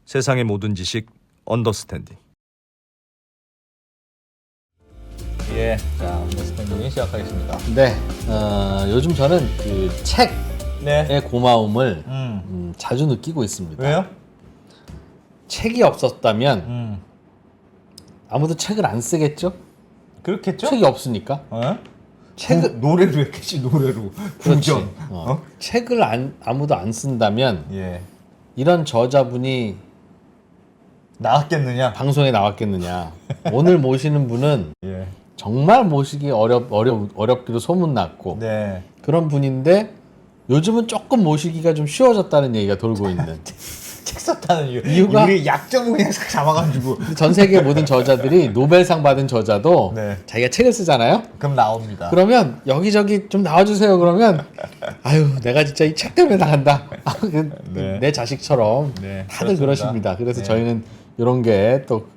세상의 모든 지식 언더스탠딩. 예, 자, 언더스탠딩 시작하겠습니다. 네, 요즘 저는 그 책의 네. 고마움을 자주 느끼고 있습니다. 왜요? 책이 없었다면 아무도 책을 안 쓰겠죠? 그렇겠죠? 책이 없으니까. 노래로 했겠지, 노래로. 그렇지. 구전. 책을 아무도 안 쓴다면 예. 이런 저자분이 나왔겠느냐? 방송에 나왔겠느냐. 오늘 모시는 분은 예. 정말 모시기 어렵기로 소문났고 네. 그런 분인데 요즘은 조금 모시기가 좀 쉬워졌다는 얘기가 돌고 있는. 책 썼다는 이유가? 우리 약점을 그냥 싹 잡아가지고. 전 세계 모든 저자들이 노벨상 받은 저자도 네. 자기가 책을 쓰잖아요. 그럼 나옵니다. 그러면 여기저기 좀 나와주세요. 그러면 아유 내가 진짜 이 책 때문에 나간다. 네. 내 자식처럼 네, 다들 그렇습니다. 그러십니다. 그래서 네. 저희는 이런 게 또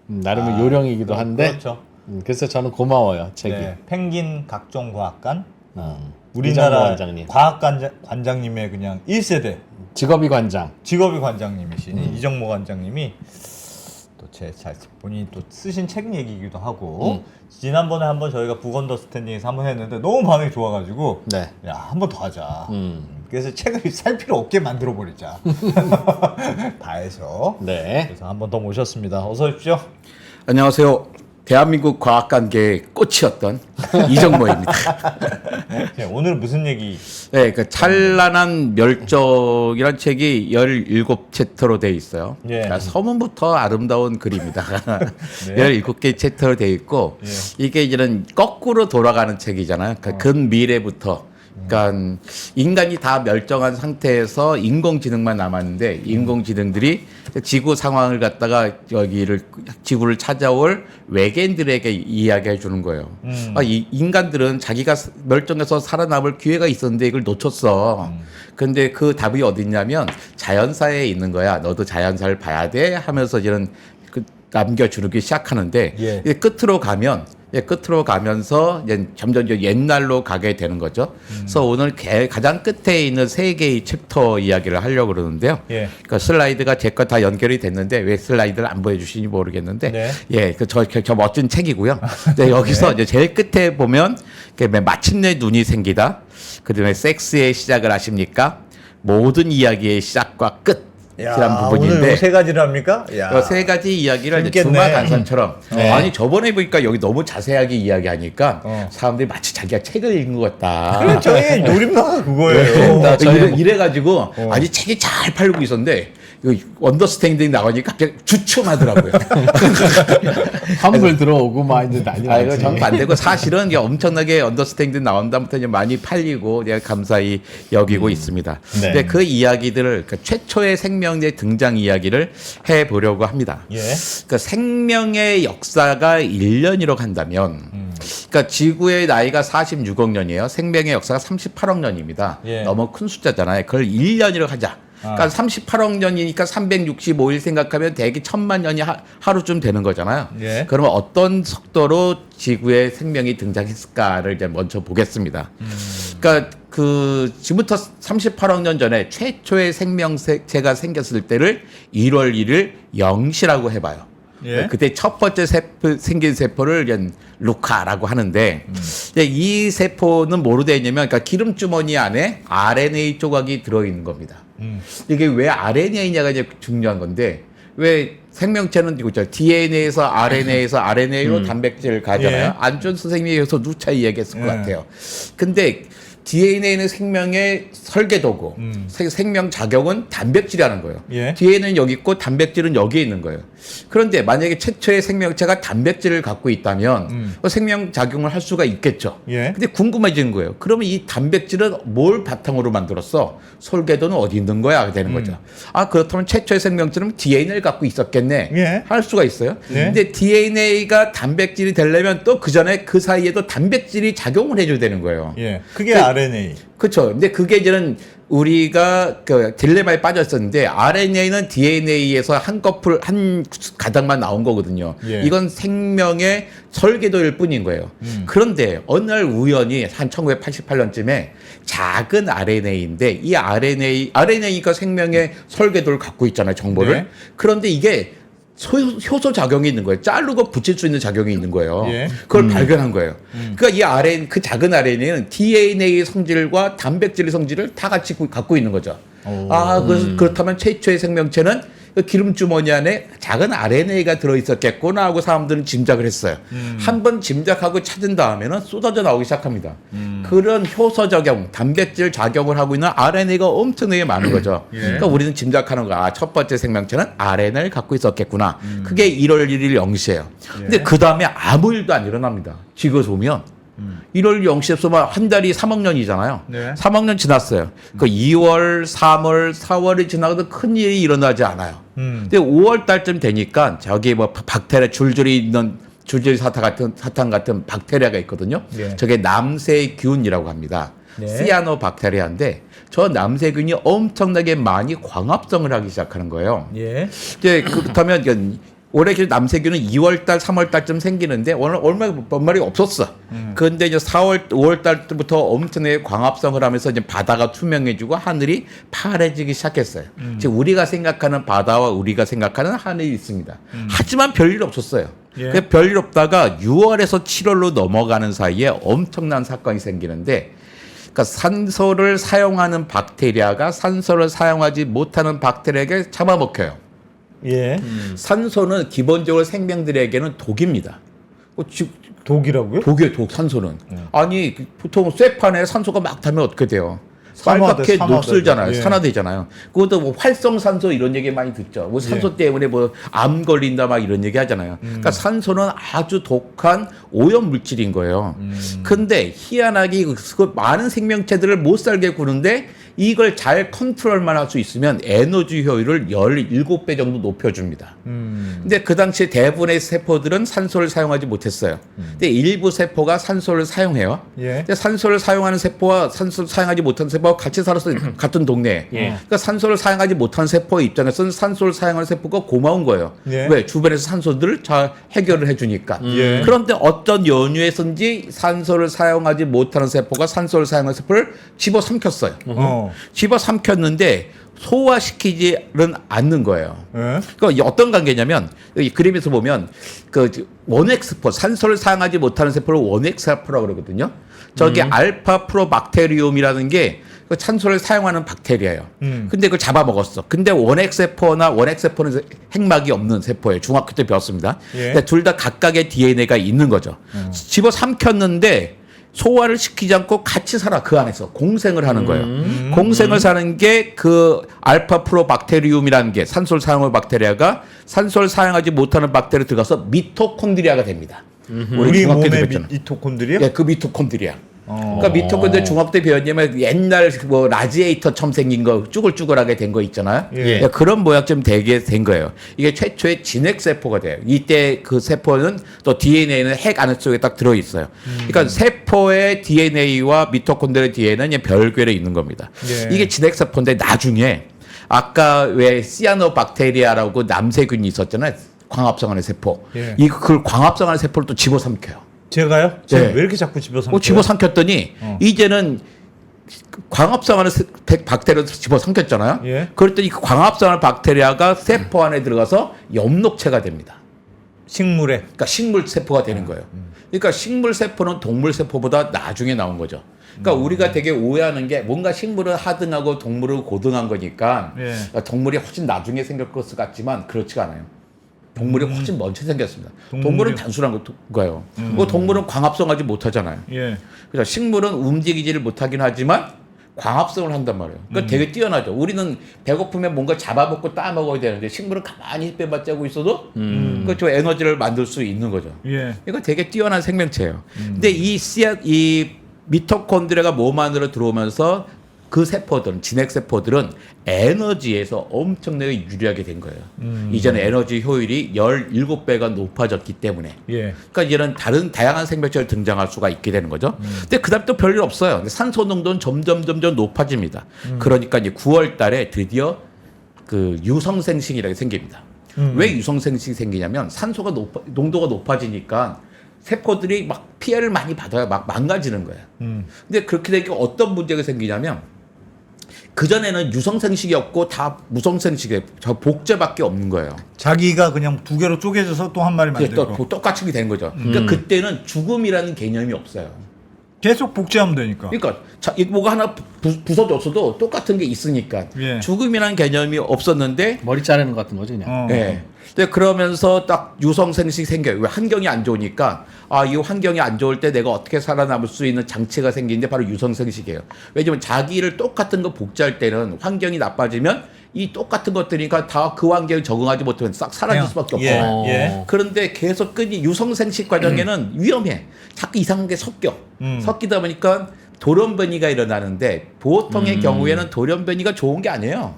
나름의 요령이기도 한데 그렇죠. 그래서 저는 고마워요. 책이. 네. 펭귄 각종과학관. 이정모 우리나라 관장님. 과학관장님의 그냥 1세대 직업이 관장. 직업이 관장님이신 이정모 관장님이 또 본인이 또 쓰신 책 얘기이기도 하고 지난번에 한번 저희가 북언더스탠딩에서 한번 했는데 너무 반응이 좋아가지고 네. 야, 한 번 더 하자. 그래서 책을 살 필요 없게 만들어 버리자. 다 해서. 네. 그래서 한 번 더 모셨습니다. 어서 오십시오. 안녕하세요. 대한민국 과학관계의 꽃이었던 이정모입니다. 네, 오늘 무슨 얘기? 네, 그 찬란한 멸종이란 책이 17챕터로 되어 있어요. 예. 그러니까 서문부터 아름다운 글입니다. 네. 17개 챕터로 되어 있고 예. 이게 이제는 거꾸로 돌아가는 책이잖아요. 그러니까 근미래부터. 그러니까 인간이 다 멸종한 상태에서 인공지능만 남았는데 인공지능들이 지구 상황을 갖다가 지구를 찾아올 외계인들에게 이야기해 주는 거예요. 이 인간들은 자기가 멸종해서 살아남을 기회가 있었는데 이걸 놓쳤어. 근데 그 답이 어딨냐면 자연사에 있는 거야. 너도 자연사를 봐야 돼 하면서 이런 남겨주기 시작하는데 예. 이제 끝으로 가면서 이제 점점 옛날로 가게 되는 거죠. 그래서 오늘 가장 끝에 있는 세 개의 챕터 이야기를 하려고 그러는데요. 예. 그 슬라이드가 제 거 다 연결이 됐는데 왜 슬라이드를 안 보여주시는지 모르겠는데, 네. 예, 저 멋진 책이고요. 네, 여기서 이제 제일 끝에 보면 마침내 눈이 생기다. 그다음에 섹스의 시작을 아십니까? 모든 이야기의 시작과 끝. 이란 부분인데 오늘 세 가지를 합니까? 야. 세 가지 이야기를 이제 재밌겠네. 주마간선처럼 네. 아니 저번에 보니까 여기 너무 자세하게 이야기하니까 사람들이 마치 자기가 책을 읽는 것 같다. 그래, 저희 노림마가 그거예요. 나 저희- 이래가지고 아니 책이 잘 팔고 있었는데 이거 언더스탠딩 나가니까 갑자기 주춤하더라고요. 환불 들어오고 막 이제 난리 아, 이거 나지. 정반대고 사실은 이게 엄청나게 언더스탠딩 나온 다음부터 이제 많이 팔리고 내가 감사히 여기고 있습니다. 네. 근데 그 이야기들을 최초의 생명의 등장 이야기를 해보려고 합니다. 예. 그러니까 생명의 역사가 1년이라고 한다면 그러니까 지구의 나이가 46억 년이에요. 생명의 역사가 38억 년입니다. 예. 너무 큰 숫자잖아요. 그걸 1년이라고 하자. 그러니까 38억 년이니까 365일 생각하면 대개 1000만 년이 하루쯤 되는 거잖아요. 예. 그러면 어떤 속도로 지구에 생명이 등장했을까를 이제 먼저 보겠습니다. 그러니까 지금부터 38억 년 전에 최초의 생명체가 생겼을 때를 1월 1일 0시라고 해봐요. 예. 그때 첫 번째 생긴 세포를 이제 루카라고 하는데 이제 이 세포는 뭐로 되어 있냐면 그러니까 기름주머니 안에 RNA 조각이 들어있는 겁니다. 이게 왜 RNA냐가 이제 중요한 건데 왜 생명체는 이거 있죠. DNA에서 RNA에서 RNA로 단백질을 가잖아요. 예. 안준 선생님이 여기서 누차 얘기했을 것 예. 같아요. 근데 DNA는 생명의 설계도고 생명 작용은 단백질이라는 거예요. 예. DNA는 여기 있고 단백질은 여기에 있는 거예요. 그런데 만약에 최초의 생명체가 단백질을 갖고 있다면 생명 작용을 할 수가 있겠죠. 예. 근데 궁금해지는 거예요. 그러면 이 단백질은 뭘 바탕으로 만들었어? 설계도는 어디 있는 거야? 되는 거죠. 아, 그렇다면 최초의 생명체는 DNA를 갖고 있었겠네. 예. 할 수가 있어요. 예. 근데 DNA가 단백질이 되려면 또 그 전에 그 사이에도 단백질이 작용을 해줘야 되는 거예요. 예. 그게 RNA. 그렇죠. 근데 그게 이제는 우리가 그 딜레마에 빠졌었는데 RNA는 DNA에서 한 가닥만 나온 거거든요. 예. 이건 생명의 설계도일 뿐인 거예요. 그런데 어느 날 우연히 한 1988년쯤에 작은 RNA인데 이 RNA가 생명의 설계도를 갖고 있잖아요, 정보를. 네. 그런데 이게 효소 작용이 있는 거예요. 자르고 붙일 수 있는 작용이 있는 거예요. 예. 그걸 발견한 거예요. 그러니까 이 그 작은 RNA는 DNA 성질과 단백질 성질을 다 같이 갖고 있는 거죠. 그렇다면 최초의 생명체는 그 기름주머니 안에 작은 RNA가 들어있었겠구나 하고 사람들은 짐작을 했어요. 한번 짐작하고 찾은 다음에는 쏟아져 나오기 시작합니다. 그런 효소 작용, 단백질 작용을 하고 있는 RNA가 엄청나게 많은 거죠. 그러니까 우리는 짐작하는 거야. 첫 번째 생명체는 RNA를 갖고 있었겠구나. 그게 1월 1일 0시예요. 근데 그 다음에 아무 일도 안 일어납니다. 지금 보면 1월 0시에서 한 달이 3억 년이잖아요. 네. 3억 년 지났어요. 그 2월, 3월, 4월이 지나가도 큰 일이 일어나지 않아요. 근데 5월 달쯤 되니까 저기 뭐 박테리아 줄줄이 사탕 같은 박테리아가 있거든요. 네. 저게 남세균이라고 합니다. 네. 시아노박테리아인데 저 남세균이 엄청나게 많이 광합성을 하기 시작하는 거예요. 예. 이제 그렇다면 올해 남세균은 2월달, 3월달쯤 생기는데 오늘 얼마 말이 없었어. 그런데 이제 4월, 5월달 때부터 엄청나게 광합성을 하면서 이제 바다가 투명해지고 하늘이 파래지기 시작했어요. 지금 우리가 생각하는 바다와 우리가 생각하는 하늘이 있습니다. 하지만 별일 없었어요. 예. 그 별일 없다가 6월에서 7월로 넘어가는 사이에 엄청난 사건이 생기는데. 그러니까 산소를 사용하는 박테리아가 산소를 사용하지 못하는 박테리아에게 잡아먹혀요. 예. 산소는 기본적으로 생명들에게는 독입니다. 독이라고요? 독이에요, 산소는. 아니, 보통 쇠판에 산소가 막 타면 어떻게 돼요? 산화돼, 빨갛게 녹슬잖아요. 예. 산화되잖아요. 그것도 뭐 활성산소 이런 얘기 많이 듣죠. 뭐 산소 때문에 뭐 암 걸린다 막 이런 얘기 하잖아요. 그러니까 산소는 아주 독한 오염 물질인 거예요. 근데 희한하게 그 많은 생명체들을 못 살게 구는데 이걸 잘 컨트롤만 할 수 있으면 에너지 효율을 17배 정도 높여줍니다. 근데 그 당시에 대부분의 세포들은 산소를 사용하지 못했어요. 근데 일부 세포가 산소를 사용해요. 예. 근데 산소를 사용하는 세포와 산소를 사용하지 못하는 세포가 같이 살았어요. 같은 동네에. 그러니까 산소를 사용하지 못하는 세포의 입장에서는 산소를 사용하는 세포가 고마운 거예요. 예. 왜? 주변에서 산소들을 잘 해결을 해주니까. 예. 그런데 어떤 연유에서인지 산소를 사용하지 못하는 세포가 산소를 사용하는 세포를 집어삼켰어요. 집어삼켰는데 소화시키지는 않는 거예요. 예. 그러니까 어떤 관계냐면 이 그림에서 보면 그 원엑스포 산소를 사용하지 못하는 세포를 원엑스포라고 그러거든요. 저기 알파 프로박테리움이라는 게 그 산소를 사용하는 박테리아예요. 근데 그걸 잡아먹었어. 근데 원엑스포는 핵막이 없는 세포예요. 중학교 때 배웠습니다. 예. 둘 다 각각의 DNA가 있는 거죠. 집어삼켰는데 소화를 시키지 않고 같이 살아. 그 안에서 공생을 하는 거예요. 공생을 사는 게 그 알파 프로박테리움이라는 게 산소를 사용하는 박테리아가 산소를 사용하지 못하는 박테리아 들어가서 미토콘드리아가 됩니다. 우리 중학교 때 몸의 배웠잖아. 미토콘드리아? 예, 그 미토콘드리아. 그러니까 미토콘드리아 중학교 때 배웠냐면 옛날 뭐 라지에이터처럼 생긴 거 쭈글쭈글하게 된 거 있잖아요. 예. 예, 그런 모양쯤 되게 된 거예요. 이게 최초의 진핵세포가 돼요. 이때 그 세포는 또 DNA는 핵 안에 속에 딱 들어있어요. 그러니까 세포의 DNA와 미토콘드리아 DNA는 별개로 있는 겁니다. 예. 이게 진핵세포인데 나중에 아까 왜 시아노박테리아라고 남세균이 있었잖아요. 광합성하는 세포. 예. 그걸 광합성하는 세포를 또 집어삼켜요. 제가요? 제가 네. 왜 이렇게 자꾸 집어삼켜요? 집어삼켰더니 이제는 광합성하는 박테리아를 집어삼켰잖아요. 예. 그랬더니 그 광합성하는 박테리아가 세포 안에 들어가서 엽록체가 됩니다. 식물에. 그러니까 식물 세포가 되는 거예요. 그러니까 식물 세포는 동물 세포보다 나중에 나온 거죠. 그러니까 우리가 되게 오해하는 게 뭔가 식물은 하등하고 동물은 고등한 거니까 예. 동물이 훨씬 나중에 생길 것 같지만 그렇지가 않아요. 동물이 훨씬 먼저 생겼습니다. 동물이- 동물은 단순한 거예요. 그 동물은 광합성하지 못하잖아요. 예. 그래서 식물은 움직이지를 못하긴 하지만 광합성을 한단 말이에요. 그러니까 되게 뛰어나죠. 우리는 배고프면 뭔가 잡아먹고 따먹어야 되는데 식물은 가만히 빼봤자 하고 있어도 그 에너지를 만들 수 있는 거죠. 예. 이거 되게 뛰어난 생명체예요. 근데 이 미토콘드리아가 몸 안으로 들어오면서 그 세포들은 진핵 세포들은 에너지에서 엄청나게 유리하게 된 거예요. 이제는 에너지 효율이 17배가 높아졌기 때문에. 예. 그러니까 이런 다른 다양한 생명체를 등장할 수가 있게 되는 거죠. 근데 그다음 또 별일 없어요. 근데 산소 농도는 점점 높아집니다. 그러니까 이제 9월 달에 드디어 그 유성생식이라는 게 생깁니다. 왜 유성생식이 생기냐면 산소가 농도가 높아지니까 세포들이 막 피해를 많이 받아요. 막 망가지는 거예요. 근데 그렇게 되니까 어떤 문제가 생기냐면 그전에는 유성생식이었고 다 무성생식이에요. 저 복제밖에 없는 거예요. 자기가 그냥 두 개로 쪼개져서 또 한 마리 그게 만들고 또 똑같이 되는 거죠. 그러니까 그때는 죽음이라는 개념이 없어요. 계속 복제하면 되니까. 그러니까 이 뭐가 하나 부서졌어도 똑같은 게 있으니까 예. 죽음이라는 개념이 없었는데 머리 자르는 것 같은 거지 그냥. 예. 근데 그러면서 딱 유성생식이 생겨요. 왜 환경이 안 좋으니까 이 환경이 안 좋을 때 내가 어떻게 살아남을 수 있는 장치가 생기는데 바로 유성생식이에요. 왜냐면 자기를 똑같은 거 복제할 때는 환경이 나빠지면 이 똑같은 것들이니까 다 그 환경에 적응하지 못하면 싹 사라질 그냥, 수밖에 없고. 예. 예. 그런데 계속 끈이 유성생식 과정에는 위험해. 자꾸 이상한 게 섞여. 섞이다 보니까 돌연변이가 일어나는데 보통의 경우에는 돌연변이가 좋은 게 아니에요.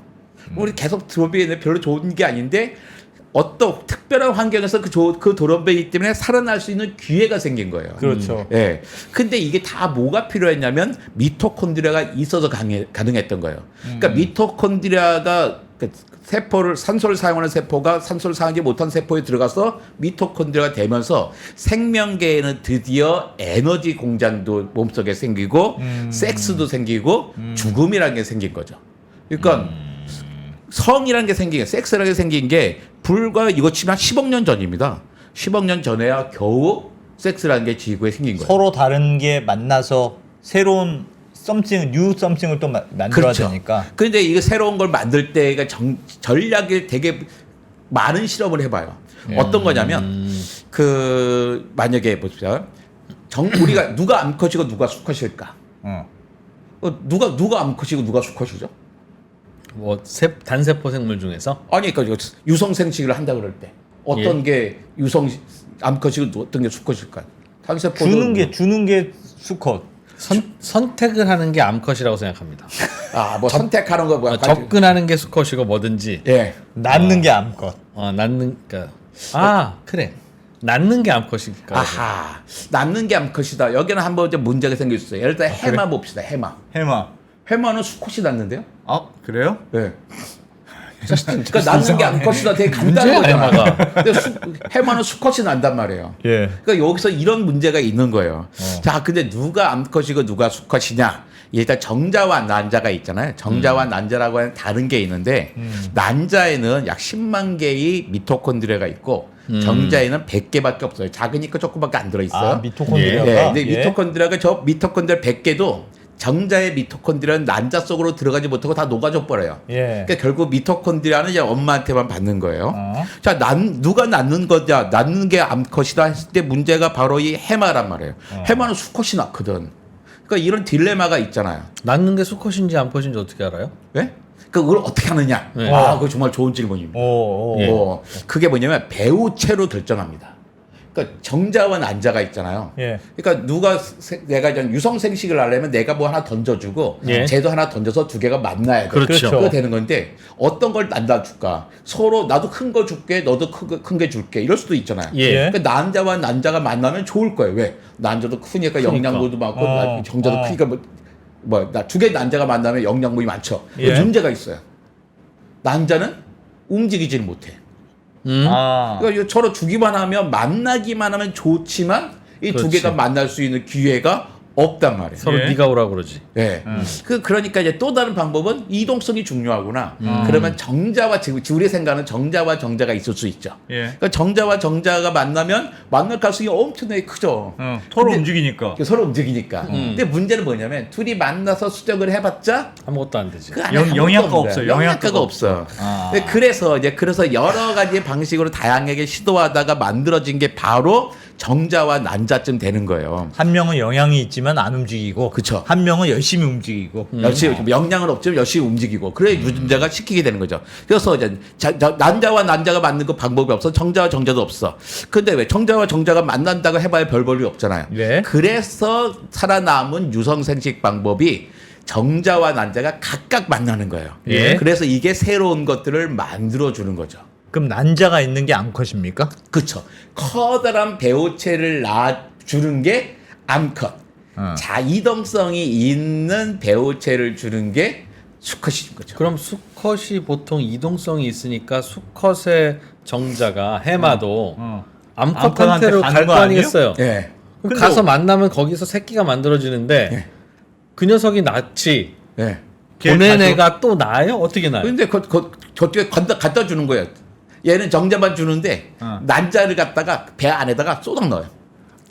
우리 계속 돌연변이는 별로 좋은 게 아닌데 어떤 특별한 환경에서 그 돌연변이 때문에 살아날 수 있는 기회가 생긴 거예요. 그렇죠. 예. 근데 이게 다 뭐가 필요했냐면 미토콘드리아가 있어서 가능했던 거예요. 그러니까 미토콘드리아가 그 세포를 산소를 사용하는 세포가 산소를 사용하지 못한 세포에 들어가서 미토콘드리아가 되면서 생명계에는 드디어 에너지 공장도 몸속에 생기고 섹스도 생기고 죽음이라는 게 생긴 거죠. 그러니까 성이라는 게 생긴 게 섹스라는 게 생긴 게 불과 이거 치면 10억 년 전입니다. 10억 년 전에야 겨우 섹스라는 게 지구에 생긴 거예요. 서로 다른 게 만나서 새로운 썸씽, 뉴 썸씽을 또 만들어야 그렇죠. 되니까. 근데 이거 새로운 걸 만들 때가 전략을 되게 많은 실험을 해봐요. 어떤 거냐면 그 만약에 보십시오. 우리가 누가 암컷이고 누가 수컷일까? 누가 암컷이고 누가 수컷이죠? 뭐 단세포 생물 중에서 아니 그러니까 유성생식을 한다 그럴 때 어떤 게 암컷이고 어떤 게 수컷일까? 단세포 주는 게 수컷. 선택을 하는 게 암컷이라고 생각합니다. 뭐 선택하는 거 뭐야? 접근하는 게 수컷이고 뭐든지. 예. 낳는 게 암컷. 낳는 그래. 낳는 게 암컷일까? 아하. 낳는 게 암컷이다. 여기는 한번 좀 문제가 생길 수 있어요. 예를 들어 해마 봅시다. 해마. 해마는 수컷이 낳는데요? 아 그래요? 네. 그러니까 낳는 게 암컷이다. 되게 간단한 문제야, 거잖아. 근데 해마는 수컷이 난단 말이에요. 예. 그러니까 여기서 이런 문제가 있는 거예요. 자, 근데 누가 암컷이고 누가 수컷이냐? 일단 정자와 난자가 있잖아요. 정자와 난자라고 하는 다른 게 있는데 난자에는 약 10만 개의 미토콘드리아가 있고 정자에는 100개밖에 없어요. 작으니까 조금밖에 안 들어 있어요. 미토콘드리아가. 네, 근데 미토콘드리아가 저 미토콘드리아 100개도 정자의 미토콘드리아는 난자 속으로 들어가지 못하고 다 녹아져 버려요. 예. 그러니까 결국 미토콘드리아는 이제 엄마한테만 받는 거예요. 어. 자, 누가 낳는 거냐? 낳는 게 암컷이다 했을 때 문제가 바로 이 해마란 말이에요. 해마는 수컷이 낳거든. 그러니까 이런 딜레마가 있잖아요. 낳는 게 수컷인지 암컷인지 어떻게 알아요? 예? 그걸 어떻게 하느냐? 네. 그거 정말 좋은 질문입니다. 예. 그게 뭐냐면 배우체로 결정합니다. 그러니까 정자와 난자가 있잖아요. 예. 그러니까 내가 이제 유성생식을 하려면 내가 뭐 하나 던져주고 예. 쟤도 하나 던져서 두 개가 만나야 돼. 그렇죠. 그거 되는 건데 어떤 걸 난자줄까? 서로 나도 큰 거 줄게, 너도 큰 게 줄게. 이럴 수도 있잖아요. 예. 그러니까 난자와 난자가 만나면 좋을 거예요. 왜? 난자도 크니까 영양분도 많고 정자도 크니까 두 개 난자가 만나면 영양분이 많죠. 예. 문제가 있어요. 난자는 움직이질 못해. 그러니까 서로 주기만 하면 만나기만 하면 좋지만 이 두 그렇지. 개가 만날 수 있는 기회가 없단 말이에요. 서로 예. 네가 오라고 그러지. 예. 그러니까 이제 또 다른 방법은 이동성이 중요하구나. 그러면 정자와 우리 생각은 정자와 정자가 있을 수 있죠. 예. 그러니까 정자와 정자가 만나면 만날 가능성이 엄청나게 크죠. 서로 근데 움직이니까. 서로 움직이니까. 근데 문제는 뭐냐면 둘이 만나서 수정을 해봤자 아무것도 안 되지. 그 안에 아무것도 영양가 없는 없어요. 거야. 영양가가 없어. 근데 그래서 여러 가지 방식으로 다양하게 시도하다가 만들어진 게 바로 정자와 난자쯤 되는 거예요. 한 명은 영향이 있지만 안 움직이고, 그쵸. 한 명은 열심히 움직이고. 열심히 영양은 없지만 열심히 움직이고 그래 유전자가 시키게 되는 거죠. 그래서 이제 난자와 난자가 맞는 그 방법이 없어. 정자와 정자도 없어. 근데 왜 정자와 정자가 만난다고 해봐야 별 볼이 없잖아요. 네. 그래서 살아남은 유성생식 방법이 정자와 난자가 각각 만나는 거예요. 예. 그래서 이게 새로운 것들을 만들어 주는 거죠. 그럼 난자가 있는 게 암컷입니까? 그렇죠. 커다란 배우체를 낳아주는 게 암컷. 자이동성이 있는 배우체를 주는 게 수컷인 거죠. 그럼 수컷이 보통 이동성이 있으니까 수컷의 정자가 해마도 암컷한테 암컷한테로 가는 갈 거 거 아니에요? 아니겠어요? 예. 그럼 근데 가서 만나면 거기서 새끼가 만들어지는데 예. 그 녀석이 낳지 예. 보낸 애가 또 나요? 어떻게 나요? 근데 저쪽에 갖다 주는 거예요. 얘는 정자만 주는데 난자를 갖다가 배 안에다가 쏟아 넣어요.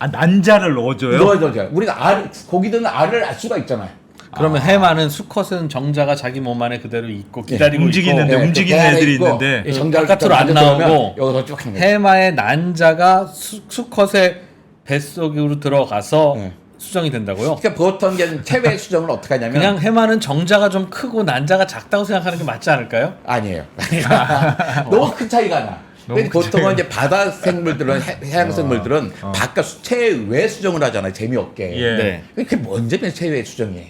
아 난자를 넣어줘요? 넣어줘요. 우리가 고기들은 알을 알 수가 있잖아요. 그러면 해마는 수컷은 정자가 자기 몸 안에 그대로 있고 기다리고 움직이는데 있고 예, 움직이는 배 안에 애들이 있고, 있는데 이 정자를 바깥으로 안 만져서 넣으면 나오고 여기서 쭉 하는 거예요. 해마의 난자가 수컷의 뱃속으로 들어가서 예. 수정이 된다고요? 그러니까 보통 이제 체외 수정을 어떻게 하냐면 그냥 해마는 정자가 좀 크고 난자가 작다고 생각하는 게 맞지 않을까요? 아니에요. 너무 큰 차이가 나. 보통은 이제 바다 생물들은 해양 생물들은 바깥 체외 수정을 하잖아요. 재미없게. 예. 네. 그게 뭔지 체외 수정이에요.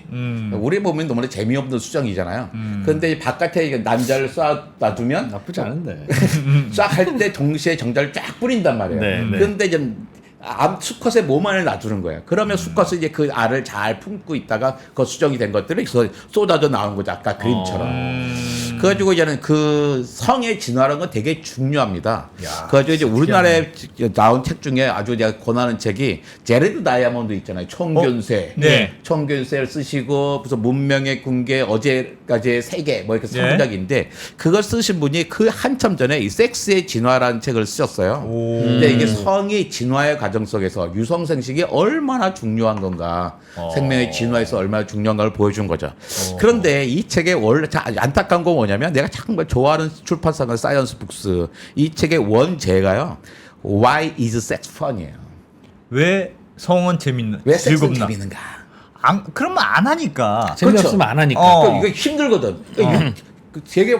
우리 보면 너무 재미없는 수정이잖아요. 그런데 바깥에 난자를 쏴놔두면 나쁘지 않은데. 싹 할 때 동시에 정자를 쫙 뿌린단 말이에요. 네, 네. 그런데 이제 수컷의 몸 안에 놔두는 거예요. 그러면 수컷은 이제 그 알을 잘 품고 있다가 그 수정이 된 것들을 쏟아져 나온 거죠. 아까 그림처럼. 그래가지고 이제는 그 성의 진화라는 건 되게 중요합니다. 그래가지고 이제 우리나라에 나온 책 중에 아주 제가 권하는 책이 제레드 다이아몬드 있잖아요. 청균새. 네. 청균새를 쓰시고 무슨 문명의 궁계 어제까지의 세계 뭐 이렇게 3부작인데 그걸 쓰신 분이 그 한참 전에 이 섹스의 진화라는 책을 쓰셨어요. 근데 이게 성이 진화의 과정 속에서 유성 생식이 얼마나 중요한 건가 생명의 진화에서 얼마나 중요한가를 보여준 거죠. 그런데 이 책의 원래 안타까운 건 뭐냐면 내가 정말 좋아하는 출판사가 사이언스 북스 이 책의 원제가요. Why is sex fun이에요. 왜 성은 재밌는 왜 섹스는 즐겁나? 재밌는가? 그러면 안 하니까. 재미없으면 안 하니까. 그러니까 이거 힘들거든. 되게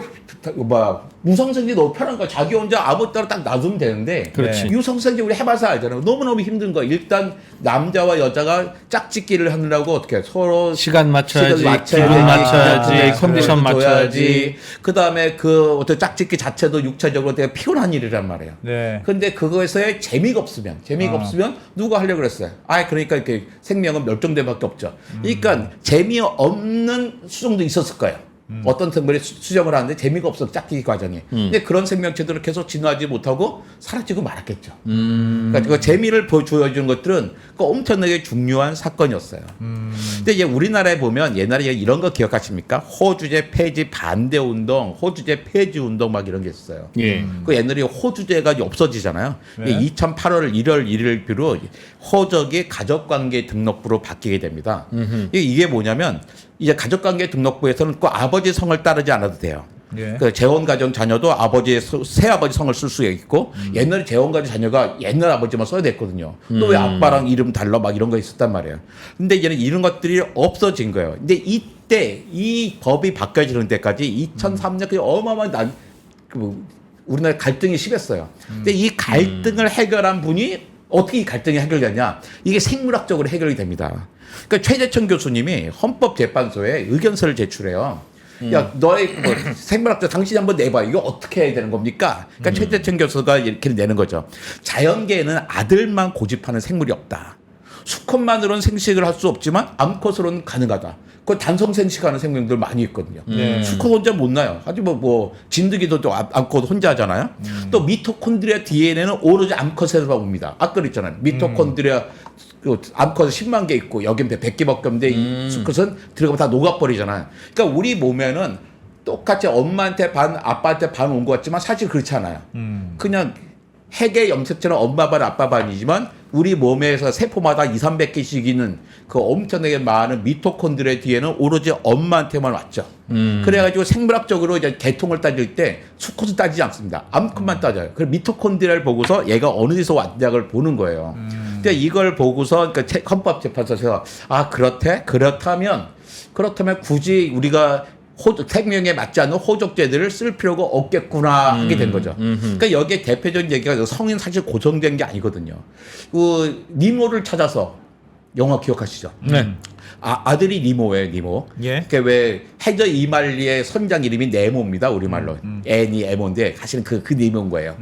무성생지 너무 편한 거야. 자기 혼자 아무 따라 딱 놔두면 되는데 그렇지. 유성생지 우리 해봐서 알잖아요. 너무너무 힘든 거야. 일단 남자와 여자가 짝짓기를 하느라고 어떻게 서로 시간 맞춰야지, 시간 기분 맞춰야지, 컨디션 줘야지. 맞춰야지. 그다음에 그 어떤 짝짓기 자체도 육체적으로 되게 피곤한 일이란 말이에요. 네. 근데 그거에서의 재미가 없으면 누가 하려고 그랬어요. 그러니까 이렇게 생명은 멸종될밖에 없죠. 그러니까 재미없는 수정도 있었을 거예요. 어떤 생물이 수정을 하는데 재미가 없어 짝짓기 과정이. 근데 그런 생명체들은 계속 진화하지 못하고 사라지고 말았겠죠. 그러니까 그 재미를 보여주는 것들은 그 엄청나게 중요한 사건이었어요. 근데 이제 우리나라에 보면 옛날에 이런 거 기억하십니까? 호주제 폐지 반대 운동, 호주제 폐지 운동 막 이런 게 있어요. 예. 그 옛날에 호주제가 없어지잖아요. 네. 2008월 1월 1일부로 호적이 가족관계 등록부로 바뀌게 됩니다. 이게 뭐냐면 이제 가족관계 등록부에서는 꼭 아버지 성을 따르지 않아도 돼요. 예. 그 재혼가정 자녀도 아버지의 새아버지 성을 쓸 수 있고 옛날에 재혼가정 자녀가 옛날 아버지만 써야 됐거든요. 또 왜 아빠랑 이름 달라 막 이런 거 있었단 말이에요. 근데 이제는 이런 것들이 없어진 거예요. 근데 이때 이 법이 바뀌어지는 때까지 2003년까지 어마어마한 우리나라 갈등이 심했어요. 근데 이 갈등을 해결한 분이 어떻게 이 갈등이 해결되냐? 이게 생물학적으로 해결이 됩니다. 그러니까 최재천 교수님이 헌법재판소에 의견서를 제출해요. 야, 너의 생물학적 당신이 한번 내봐. 이거 어떻게 해야 되는 겁니까? 그러니까 최재천 교수가 이렇게 내는 거죠. 자연계에는 아들만 고집하는 생물이 없다. 수컷만으로는 생식을 할 수 없지만 암컷으로는 가능하다. 그 단성 생식하는 생명들 많이 있거든요. 수컷 혼자 못 나요. 하지만 진드기도 또 암컷 혼자 하잖아요. 또 미토콘드리아 DNA는 오로지 암컷에서만 옵니다. 아까 그랬잖아요. 미토콘드리아 암컷은 10만 개 있고 여긴 100개밖에 없는데 이 수컷은 들어가면 다 녹아버리잖아요. 그러니까 우리 몸에는 똑같이 엄마한테 반, 아빠한테 반 온 것 같지만 사실 그렇지 않아요. 그냥 핵의 염색체는 엄마 반, 아빠 반이지만 우리 몸에서 세포마다 200~300개씩 있는 그 엄청나게 많은 미토콘드리아 DNA는 오로지 엄마한테만 왔죠. 그래가지고 생물학적으로 이제 계통을 따질 때 수컷은 따지지 않습니다. 암컷만 따져요. 그래서 미토콘드리아를 보고서 얘가 어느 데서 왔냐를 보는 거예요. 근데 이걸 보고서 그러니까 헌법재판소에서 그렇다면 굳이 우리가 생명에 맞지 않는 호적제들을 쓸 필요가 없겠구나 하게 된 거죠. 그러니까 여기에 대표적인 얘기가 성인 사실 고정된 게 아니거든요. 그 니모를 찾아서 영화 기억하시죠? 네. 아들이 니모예요, 니모. 예. 그게 왜 해저 이말리의 선장 이름이 네모입니다, 우리말로. 애니 에모인데 사실은 그 니모인 거예요.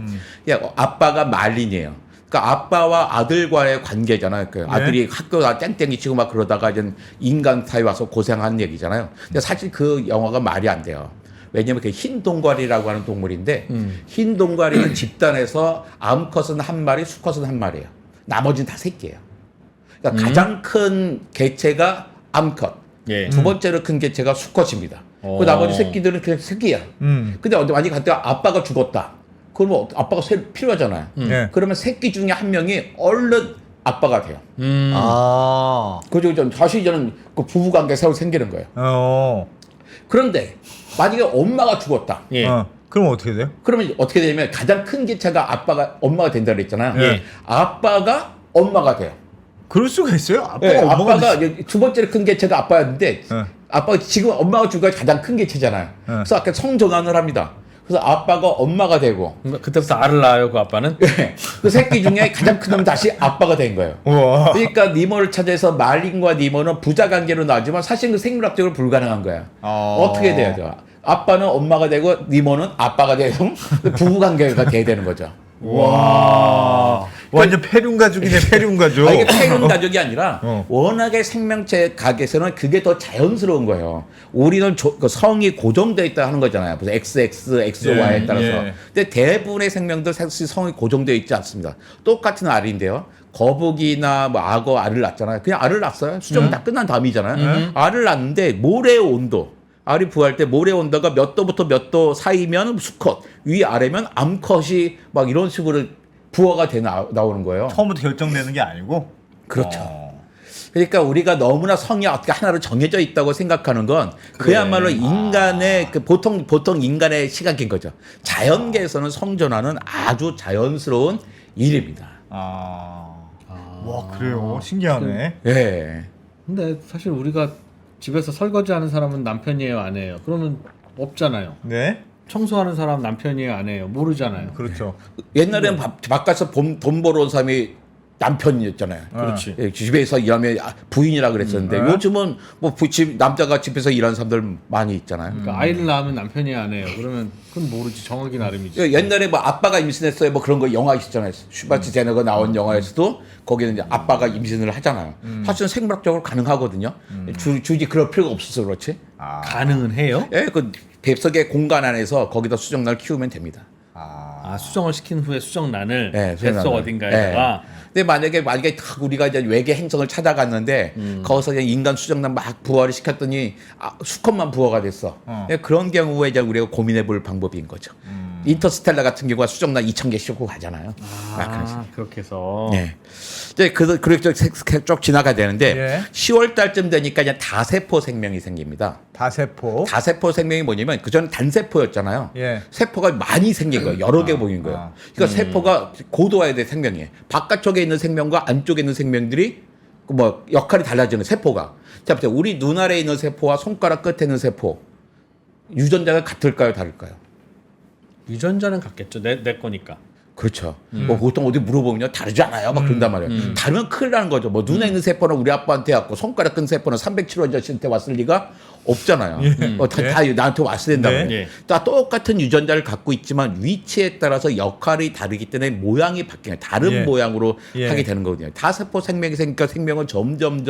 아빠가 말린이에요. 그러니까 아빠와 아들과의 관계잖아요. 그 아들이 학교 다 땡땡이 치고 막 그러다가 이제 인간 사회 와서 고생하는 얘기잖아요. 근데 사실 그 영화가 말이 안 돼요. 왜냐면 그 흰 동과리라고 하는 동물인데 흰 동과리는 집단에서 암컷은 한 마리, 수컷은 한 마리예요. 나머지는 다 새끼예요. 그러니까 가장 큰 개체가 암컷, 예. 두 번째로 큰 개체가 수컷입니다. 그 나머지 새끼들은 그냥 새끼야. 근데 만약에 갔다가 아빠가 죽었다. 그러면 아빠가 필요하잖아요. 네. 그러면 새끼 중에 한 명이 얼른 아빠가 돼요. 아. 그죠? 다시 저는 그 부부 관계 새로 생기는 거예요. 그런데 만약에 엄마가 죽었다. 예. 그럼 어떻게 돼요? 그러면 어떻게 되냐면 가장 큰 개체가 엄마가 된다 그랬잖아요. 예. 아빠가 엄마가 돼요. 그럴 수가 있어요? 아빠가 네, 엄마가 아빠가 두 번째로 큰 개체가 아빠였는데 네. 아빠가 지금 엄마가 죽은 게 가장 큰 개체잖아요. 그래서 아까 성전환을 합니다. 그래서 아빠가 엄마가 되고 그때부터 알을 낳아요, 그 아빠는? 그 새끼 중에 가장 큰 놈은 다시 아빠가 된 거예요. 우와. 그러니까 니모를 찾아서 말린과 니모는 부자 관계로 나왔지만 사실 그 생물학적으로 불가능한 거야. 어떻게 돼야 돼요? 아빠는 엄마가 되고 니모는 아빠가 되고 부부 관계가 돼야 되는 거죠. 와. 완전 페륜 가족이네, 페륜 가족. 이게 패륜 가족이 아니라 어. 워낙에 생명체 각에서는 그게 더 자연스러운 거예요. 우리는 그 성이 고정되어 있다 하는 거잖아요. 그래서 XX, XY에 예, 따라서. 예. 근데 대부분의 생명들 사실 성이 고정되어 있지 않습니다. 똑같은 알인데요. 거북이나 뭐 악어 알을 낳잖아요. 그냥 알을 낳았어요. 수정이 다 끝난 다음이잖아요. 알을 낳는데 모래의 온도. 알이 부화할 때 모래 온도가 몇 도부터 몇 도 사이면 수컷, 위 아래면 암컷이 막 이런 식으로 부화가 돼 나오는 거예요. 처음부터 결정되는 게 아니고. 그렇죠. 그러니까 우리가 너무나 성이 어떻게 하나로 정해져 있다고 생각하는 건 그야말로 인간의 그 보통 인간의 시각인 거죠. 자연계에서는 성전환은 아주 자연스러운 일입니다. 와, 그래요. 신기하네. 예. 근데 사실 우리가 집에서 설거지하는 사람은 남편이에요, 아내예요? 그러면 없잖아요. 네. 청소하는 사람 남편이에요, 아내예요? 모르잖아요. 그렇죠. 옛날에는 바깥에서 돈 벌어 온 사람이 남편이었잖아요. 그렇지. 예, 집에서 일하면 부인이라 그랬었는데 요즘은 뭐 남자가 집에서 일하는 사람들 많이 있잖아요. 그러니까 아이를 낳으면 남편이에요, 아내예요? 그러면 그건 모르지. 정하기 나름이지. 옛날에 뭐 아빠가 임신했어요 뭐 그런 거 영화 있었잖아요. 슈바츠 제너가 나온 영화에서도 거기는 이제 아빠가 임신을 하잖아요. 사실은 생물학적으로 가능하거든요. 굳이 그럴 필요가 없어서 그렇지. 가능은 해요? 예, 그 뱃속의 공간 안에서 거기다 수정란을 키우면 됩니다. 수정을 시킨 후에 수정란을 네, 뱃속 수정란을. 어딘가에다가 근데 만약에 우리가 이제 외계 행성을 찾아갔는데 거기서 그냥 인간 수정란 막 부화를 시켰더니 수컷만 부화가 됐어. 그런 경우에 이제 우리가 고민해볼 방법인 거죠. 인터스텔라 같은 경우가 수정란 2,000개 싣고 가잖아요. 그렇게 해서 네. 이제 그렇게 쭉 지나가야 되는데 예. 10월 달쯤 되니까 이제 다세포 생명이 생깁니다. 다세포. 다세포 생명이 뭐냐면 그전 단세포였잖아요. 예. 세포가 많이 생긴 거예요. 여러 개 보인 거예요. 그러니까 세포가 고도화돼야 생명이에요. 바깥쪽에 있는 생명과 안쪽에 있는 생명들이 뭐 역할이 달라지는 세포가. 자, 우리 눈 아래에 있는 세포와 손가락 끝에 있는 세포 유전자가 같을까요, 다를까요? 유전자는 같겠죠. 내 거니까. 그렇죠. 뭐 보통 어디 물어보면요 다르지 않아요, 막 그런단 말이에요. 다르면 큰일 나는 거죠. 뭐 눈에 있는 세포는 우리 아빠한테 왔고 손가락 끈 세포는 307호 아저씨한테 왔을 리가 없잖아요. 다 나한테 왔어야 된다고. 네. 다 똑같은 유전자를 갖고 있지만 위치에 따라서 역할이 다르기 때문에 모양이 바뀌어요. 다른 모양으로 하게 되는 거거든요. 다세포 생명이 생기니까 생명은 점점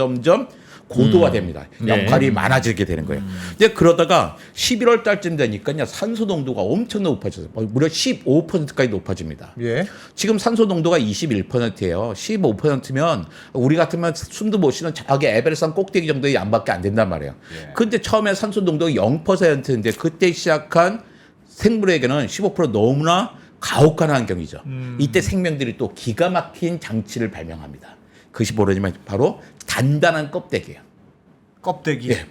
고도화됩니다. 역할이 많아지게 되는 거예요. 이제 그러다가 11월 달쯤 되니까 산소 농도가 엄청 높아져서 무려 15%까지 높아집니다. 예. 지금 산소 농도가 21%예요. 15%면 우리 같으면 숨도 못 쉬는 저기 에베레스트 꼭대기 정도의 양밖에 안 된단 말이에요. 근데 처음에 산소 농도가 0%인데 그때 시작한 생물에게는 15% 너무나 가혹한 환경이죠. 이때 생명들이 또 기가 막힌 장치를 발명합니다. 그것이 뭐냐면 바로 단단한 껍데기예요. 껍데기. 예,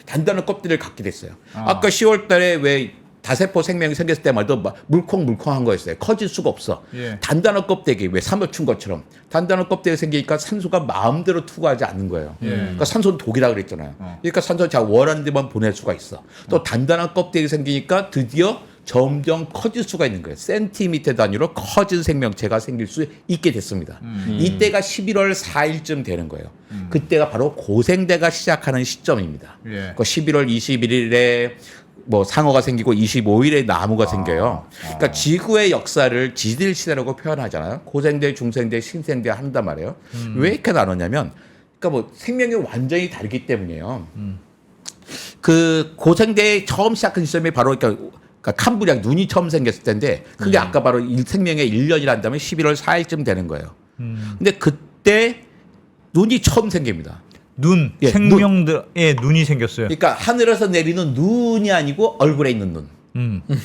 단단한 껍데기를 갖게 됐어요. 아까 10월 달에 왜 다세포 생명이 생겼을 때마다 물컹물컹한 거였어요. 커질 수가 없어. 예. 단단한 껍데기, 왜 사면춘 것처럼 단단한 껍데기 생기니까 산소가 마음대로 투구하지 않는 거예요. 그러니까 산소는 독이라 그랬잖아요. 그러니까 산소 잘 원하는 데만 보낼 수가 있어. 또 단단한 껍데기 생기니까 드디어 점점 커질 수가 있는 거예요. 센티미터 단위로 커진 생명체가 생길 수 있게 됐습니다. 이때가 11월 4일쯤 되는 거예요. 그때가 바로 고생대가 시작하는 시점입니다. 예. 그 11월 21일에 뭐 상어가 생기고 25일에 나무가 생겨요. 그러니까 지구의 역사를 지질 시대라고 표현하잖아요. 고생대, 중생대, 신생대 한단 말이에요. 왜 이렇게 나눴냐면, 그러니까 뭐 생명이 완전히 다르기 때문이에요. 그 고생대에 처음 시작한 시점이 바로 그러니까 캄브리아 눈이 처음 생겼을 텐데 그게 아까 바로 생명의 1년이란다면 11월 4일쯤 되는 거예요. 근데 그때 눈이 처음 생깁니다. 눈, 예, 생명들의 눈이 생겼어요. 그러니까 하늘에서 내리는 눈이 아니고 얼굴에 있는 눈.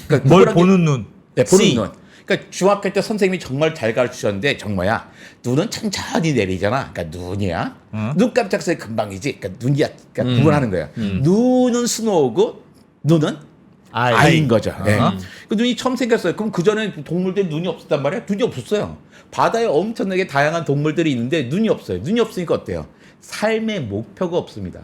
그러니까 뭘 누구랑 보는 눈. 네, 보는 See. 눈. 그러니까 중학교 때 선생님이 정말 잘 가르치셨는데 정말야 눈은 천천히 내리잖아. 그러니까 눈이야. 눈 깜짝새 금방이지. 그러니까 눈이야. 그러니까 구분하는 거야. 눈은 스노우고 눈은 아이인 거죠. 네. 그 눈이 처음 생겼어요. 그럼 그 전에 동물들 눈이 없었단 말이야? 눈이 없었어요. 바다에 엄청나게 다양한 동물들이 있는데 눈이 없어요. 눈이 없으니까 어때요? 삶의 목표가 없습니다.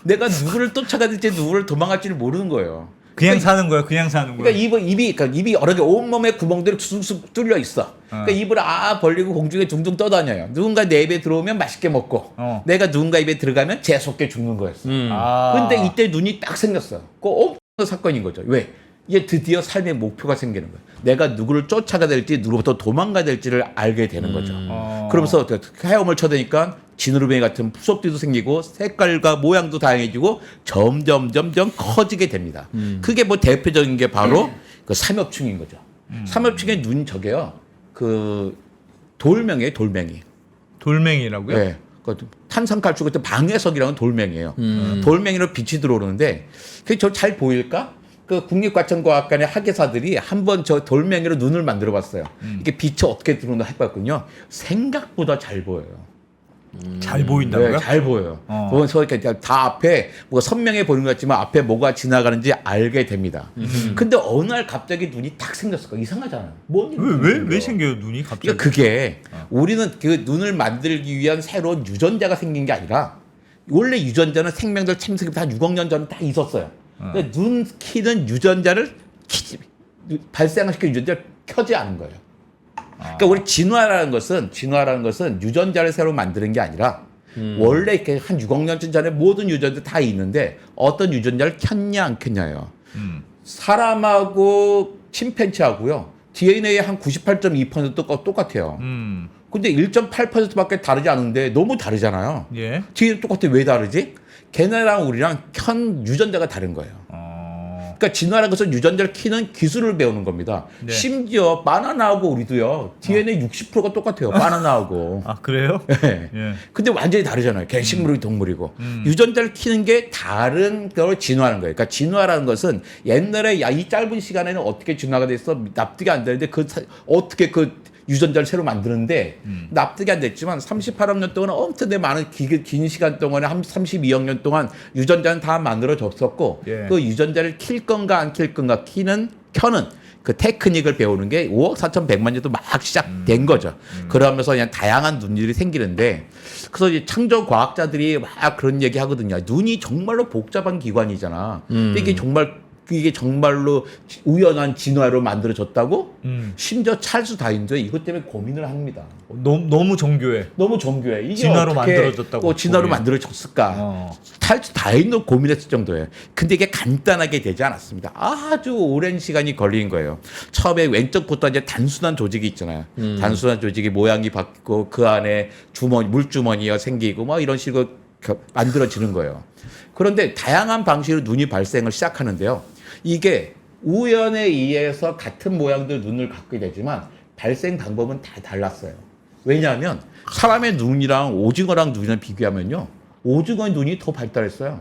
내가 누구를 쫓아가야 될지 누구를 도망갈지를 모르는 거예요. 그냥 사는 거야. 그냥 사는 거야. 그러니까 입이 여러 개 온몸에 구멍들이 쑥쑥 뚫려 있어. 그러니까 입을 벌리고 공중에 둥둥 떠다녀요. 누군가 내 입에 들어오면 맛있게 먹고, 내가 누군가 입에 들어가면 재수없게 죽는 거였어. 근데 이때 눈이 딱 생겼어. 그 엄청난 사건인 거죠. 왜? 이제 드디어 삶의 목표가 생기는 거야. 내가 누구를 쫓아가야 될지 누구부터 도망가야 될지를 알게 되는 거죠. 그러면서 헤엄을 쳐대니까 지느러미 같은 푸석들도 생기고 색깔과 모양도 다양해지고 점점 커지게 됩니다. 그게 뭐 대표적인 게 바로 그 삼엽충인 거죠. 삼엽충의 눈 저게요. 그 돌멩이에요, 돌멩이. 돌멩이라고요? 네. 그 탄산칼슘 같은 방해석이라는 돌멩이에요. 돌멩이로 빛이 들어오는데 그게 저 잘 보일까? 그 국립과천과학관의 학예사들이 한번 저 돌멩이로 눈을 만들어 봤어요. 이게 빛이 어떻게 들어오나 해봤군요. 생각보다 잘 보여요. 잘 보인다고요? 네, 잘 보여요. 보면서 이렇게 다 앞에 뭐 선명해 보이는 것 같지만 앞에 뭐가 지나가는지 알게 됩니다. 근데 어느 날 갑자기 눈이 딱 생겼을 거야. 이상하잖아요. 왜 생겨요 눈이 갑자기? 그러니까 그게 우리는 그 눈을 만들기 위한 새로운 유전자가 생긴 게 아니라 원래 유전자는 생명들 침생부터 한 6억 년 전에 다 있었어요. 근데 눈 키는 유전자를 발생시키는 유전자를 켜지 않은 거예요. 그러니까 우리 진화라는 것은 유전자를 새로 만드는 게 아니라 원래 이렇게 한 6억 년 전에 모든 유전자 다 있는데 어떤 유전자를 켰냐 안 켰냐예요. 사람하고 침팬지하고요 DNA 한 98.2%가 똑같아요. 근데 1.8%밖에 다르지 않은데 너무 다르잖아요. 예. DNA 똑같아. 왜 다르지? 걔네랑 우리랑 켠 유전자가 다른 거예요. 그러니까 진화라는 것은 유전자를 키는 기술을 배우는 겁니다. 네. 심지어 바나나하고 우리도요. DNA 60%가 똑같아요. 바나나하고. 아 그래요? 네. 예. 근데 완전히 다르잖아요. 걔 식물이고 동물이고. 유전자를 키는 게 다른 걸 진화하는 거예요. 그러니까 진화라는 것은 옛날에 야, 이 짧은 시간에는 어떻게 진화가 됐어? 납득이 안 되는데 어떻게 그 유전자를 새로 만드는데 납득이 안 됐지만 38억 년 동안 엄청나게 많은 긴 시간 동안에 한 32억 년 동안 유전자는 다 만들어졌었고 예. 그 유전자를 킬 건가 안 킬 건가 켜는 그 테크닉을 배우는 게 5억 4,100만 년도 막 시작된 거죠. 그러면서 그냥 다양한 눈들이 생기는데 그래서 이제 창조 과학자들이 막 그런 얘기 하거든요. 눈이 정말로 복잡한 기관이잖아. 근데 이게 정말로 우연한 진화로 만들어졌다고? 심지어 찰스 다윈도 이것 때문에 고민을 합니다. 너무 정교해. 너무 정교해. 이게 진화로 어떻게 만들어졌다고. 진화로 거기에. 만들어졌을까? 찰스 다윈도 고민했을 정도예요. 근데 이게 간단하게 되지 않았습니다. 아주 오랜 시간이 걸린 거예요. 처음에 왼쪽부터 이제 단순한 조직이 있잖아요. 단순한 조직이 모양이 바뀌고 그 안에 물주머니가 생기고 뭐 이런 식으로 만들어지는 거예요. 그런데 다양한 방식으로 눈이 발생을 시작하는데요. 이게 우연에 의해서 같은 모양들 눈을 갖게 되지만 발생 방법은 다 달랐어요. 왜냐하면 사람의 눈이랑 오징어랑 눈이랑 비교하면요. 오징어의 눈이 더 발달했어요.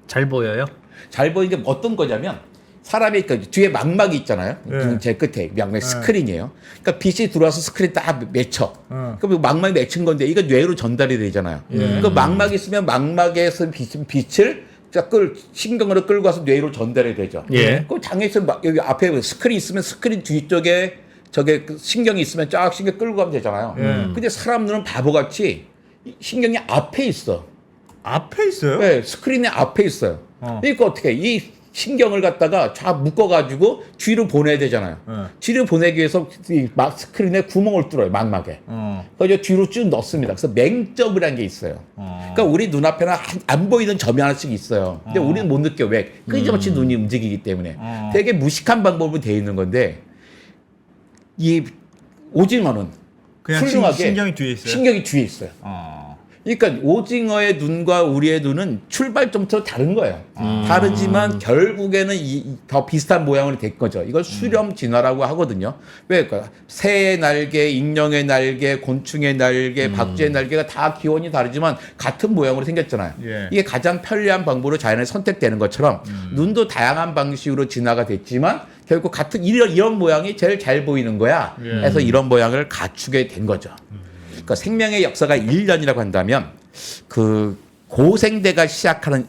잘 보여요? 잘 보이는 게 어떤 거냐면 사람이 그 뒤에 망막이 있잖아요. 네. 제 끝에 망막 스크린이에요. 그러니까 빛이 들어와서 스크린 딱 맺혀. 그럼 망막이 맺힌 건데 이거 뇌로 전달이 되잖아요. 그 망막이 있으면 망막에서 빛을 신경으로 끌고 와서 뇌로 전달이 되죠. 예. 그 장애에서 여기 앞에 스크린 있으면 스크린 뒤쪽에 저게 신경이 있으면 쫙 신경 끌고 가면 되잖아요. 근데 사람 눈은 바보같이 신경이 앞에 있어. 앞에 있어요? 네, 스크린의 앞에 있어요. 그러니까 어떻게 이 신경을 갖다가 쫙 묶어가지고 뒤로 보내야 되잖아요. 뒤로 보내기 위해서 막 스크린에 구멍을 뚫어요, 망막에. 그래서 뒤로 쭉 넣습니다. 그래서 맹점이라는 게 있어요. 그러니까 우리 눈앞에는 안 보이는 점이 하나씩 있어요. 근데 우리는 못 느껴. 왜? 끊임없이 눈이 움직이기 때문에. 되게 무식한 방법으로 되어 있는 건데 이 오징어는 그냥 훌륭하게 신경이 뒤에 있어요. 신경이 뒤에 있어요. 그러니까 오징어의 눈과 우리의 눈은 출발점부터 다른 거예요. 다르지만 결국에는 더 비슷한 모양으로 된 거죠. 이걸 수렴 진화라고 하거든요. 왜? 그러니까 새의 날개, 익룡의 날개, 곤충의 날개, 박쥐의 날개가 다 기원이 다르지만 같은 모양으로 생겼잖아요. 예. 이게 가장 편리한 방법으로 자연에 선택되는 것처럼 눈도 다양한 방식으로 진화가 됐지만 결국 같은 이런 모양이 제일 잘 보이는 거야. 해서 이런 모양을 갖추게 된 거죠. 그러니까 생명의 역사가 1년이라고 한다면 그 고생대가 시작하는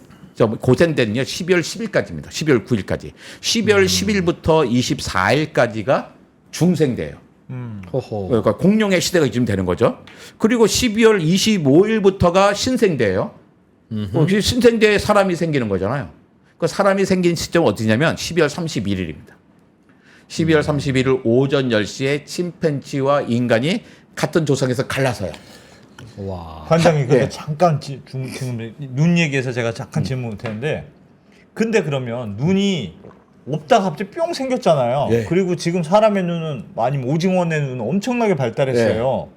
고생대는요 12월 10일까지입니다. 12월 9일까지. 12월 10일부터 24일까지가 중생대예요. 호호. 그러니까 공룡의 시대가 지금 되는 거죠. 그리고 12월 25일부터가 신생대예요. 신생대에 사람이 생기는 거잖아요. 그 사람이 생긴 시점은 어디냐면 12월 31일입니다. 12월 31일 오전 10시에 침팬지와 인간이 같은 조상에서 갈라서요. 와. 관장님 근데 예. 잠깐 지금 눈 얘기해서 제가 잠깐 질문 못했는데 근데 그러면 눈이 없다 갑자기 뿅 생겼잖아요. 예. 그리고 지금 사람의 눈은 많이 오징어의 눈은 엄청나게 발달했어요.